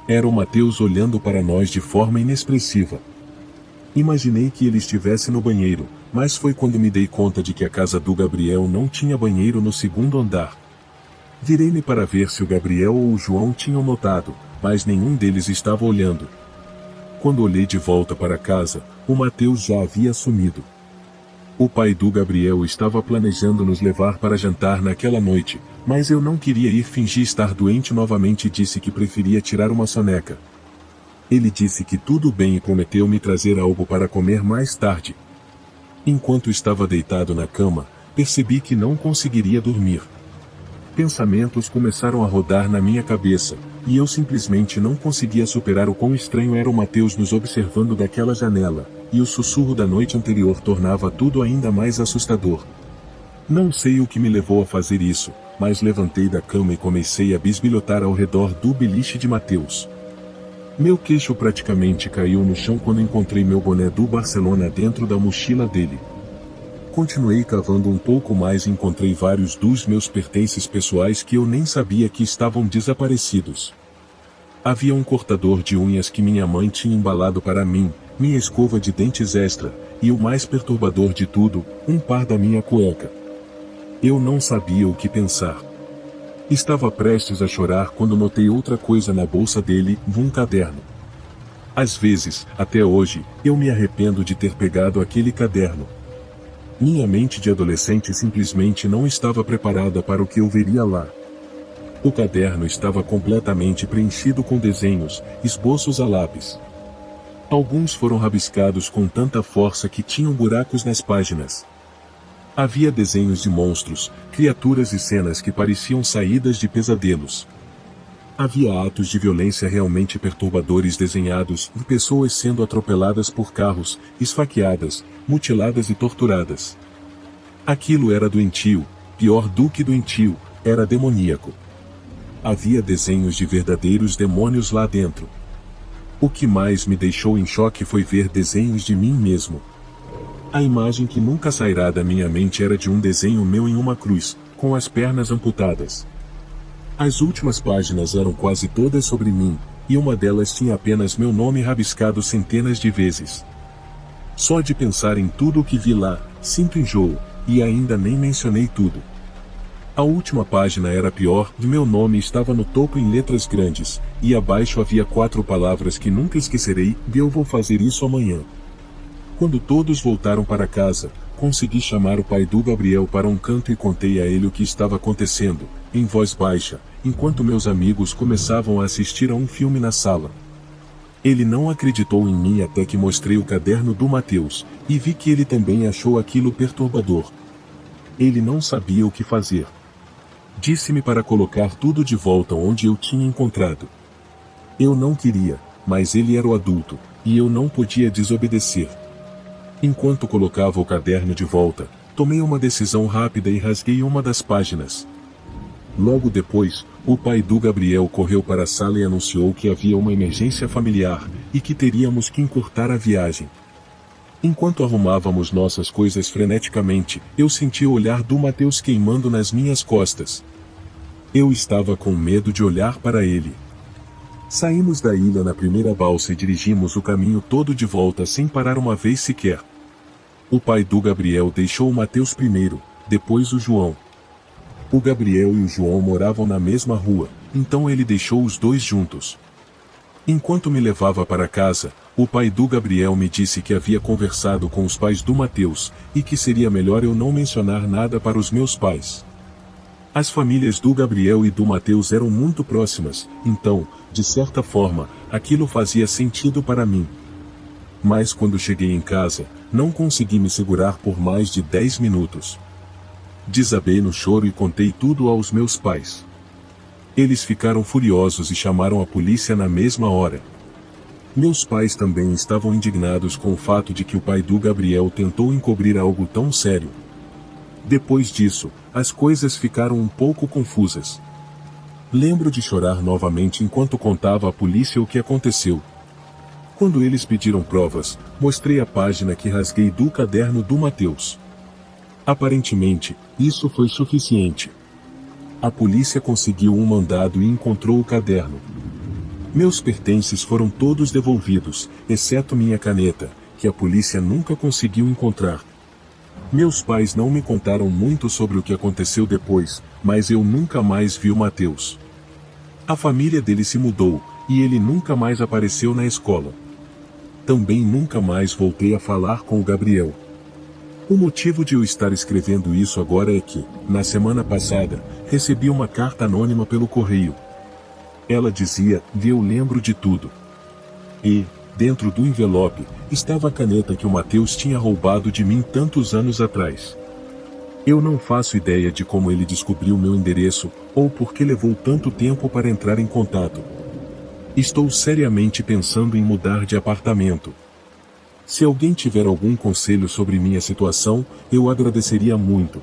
Era o Mateus olhando para nós de forma inexpressiva. Imaginei que ele estivesse no banheiro, mas foi quando me dei conta de que a casa do Gabriel não tinha banheiro no segundo andar. Virei-me para ver se o Gabriel ou o João tinham notado, mas nenhum deles estava olhando. Quando olhei de volta para casa, o Mateus já havia sumido. O pai do Gabriel estava planejando nos levar para jantar naquela noite, mas eu não queria ir fingir estar doente novamente e disse que preferia tirar uma soneca. Ele disse que tudo bem e prometeu me trazer algo para comer mais tarde. Enquanto estava deitado na cama, percebi que não conseguiria dormir. Pensamentos começaram a rodar na minha cabeça, e eu simplesmente não conseguia superar o quão estranho era o Mateus nos observando daquela janela, e o sussurro da noite anterior tornava tudo ainda mais assustador. Não sei o que me levou a fazer isso, mas levantei da cama e comecei a bisbilhotar ao redor do beliche de Mateus. Meu queixo praticamente caiu no chão quando encontrei meu boné do Barcelona dentro da mochila dele. Continuei cavando um pouco mais e encontrei vários dos meus pertences pessoais que eu nem sabia que estavam desaparecidos. Havia um cortador de unhas que minha mãe tinha embalado para mim, minha escova de dentes extra, e o mais perturbador de tudo, um par da minha cueca. Eu não sabia o que pensar. Estava prestes a chorar quando notei outra coisa na bolsa dele, um caderno. Às vezes, até hoje, eu me arrependo de ter pegado aquele caderno. Minha mente de adolescente simplesmente não estava preparada para o que eu veria lá. O caderno estava completamente preenchido com desenhos, esboços a lápis. Alguns foram rabiscados com tanta força que tinham buracos nas páginas. Havia desenhos de monstros, criaturas e cenas que pareciam saídas de pesadelos. Havia atos de violência realmente perturbadores desenhados e pessoas sendo atropeladas por carros, esfaqueadas, mutiladas e torturadas. Aquilo era doentio, pior do que doentio, era demoníaco. Havia desenhos de verdadeiros demônios lá dentro. O que mais me deixou em choque foi ver desenhos de mim mesmo. A imagem que nunca sairá da minha mente era de um desenho meu em uma cruz, com as pernas amputadas. As últimas páginas eram quase todas sobre mim, e uma delas tinha apenas meu nome rabiscado centenas de vezes. Só de pensar em tudo o que vi lá, sinto enjoo, e ainda nem mencionei tudo. A última página era pior, e meu nome estava no topo em letras grandes, e abaixo havia 4 palavras que nunca esquecerei: eu vou fazer isso amanhã. Quando todos voltaram para casa, consegui chamar o pai do Gabriel para um canto e contei a ele o que estava acontecendo, em voz baixa, enquanto meus amigos começavam a assistir a um filme na sala. Ele não acreditou em mim até que mostrei o caderno do Mateus, e vi que ele também achou aquilo perturbador. Ele não sabia o que fazer. Disse-me para colocar tudo de volta onde eu tinha encontrado. Eu não queria, mas ele era o adulto, e eu não podia desobedecer. Enquanto colocava o caderno de volta, tomei uma decisão rápida e rasguei uma das páginas. Logo depois, o pai do Gabriel correu para a sala e anunciou que havia uma emergência familiar e que teríamos que encurtar a viagem. Enquanto arrumávamos nossas coisas freneticamente, eu senti o olhar do Mateus queimando nas minhas costas. Eu estava com medo de olhar para ele. Saímos da ilha na primeira balsa e dirigimos o caminho todo de volta sem parar uma vez sequer. O pai do Gabriel deixou o Mateus primeiro, depois o João. O Gabriel e o João moravam na mesma rua, então ele deixou os dois juntos. Enquanto me levava para casa, o pai do Gabriel me disse que havia conversado com os pais do Mateus, e que seria melhor eu não mencionar nada para os meus pais. As famílias do Gabriel e do Mateus eram muito próximas, então, de certa forma, aquilo fazia sentido para mim. Mas quando cheguei em casa, não consegui me segurar por mais de 10 minutos. Desabei no choro e contei tudo aos meus pais. Eles ficaram furiosos e chamaram a polícia na mesma hora. Meus pais também estavam indignados com o fato de que o pai do Gabriel tentou encobrir algo tão sério. Depois disso, as coisas ficaram um pouco confusas. Lembro de chorar novamente enquanto contava à polícia o que aconteceu. Quando eles pediram provas, mostrei a página que rasguei do caderno do Mateus. Aparentemente, isso foi suficiente. A polícia conseguiu um mandado e encontrou o caderno. Meus pertences foram todos devolvidos, exceto minha caneta, que a polícia nunca conseguiu encontrar. Meus pais não me contaram muito sobre o que aconteceu depois, mas eu nunca mais vi o Mateus. A família dele se mudou, e ele nunca mais apareceu na escola. Também nunca mais voltei a falar com o Gabriel. O motivo de eu estar escrevendo isso agora é que, na semana passada, recebi uma carta anônima pelo correio. Ela dizia: "Eu lembro de tudo." E, dentro do envelope, estava a caneta que o Mateus tinha roubado de mim tantos anos atrás. Eu não faço ideia de como ele descobriu meu endereço, ou por que levou tanto tempo para entrar em contato. Estou seriamente pensando em mudar de apartamento. Se alguém tiver algum conselho sobre minha situação, eu agradeceria muito.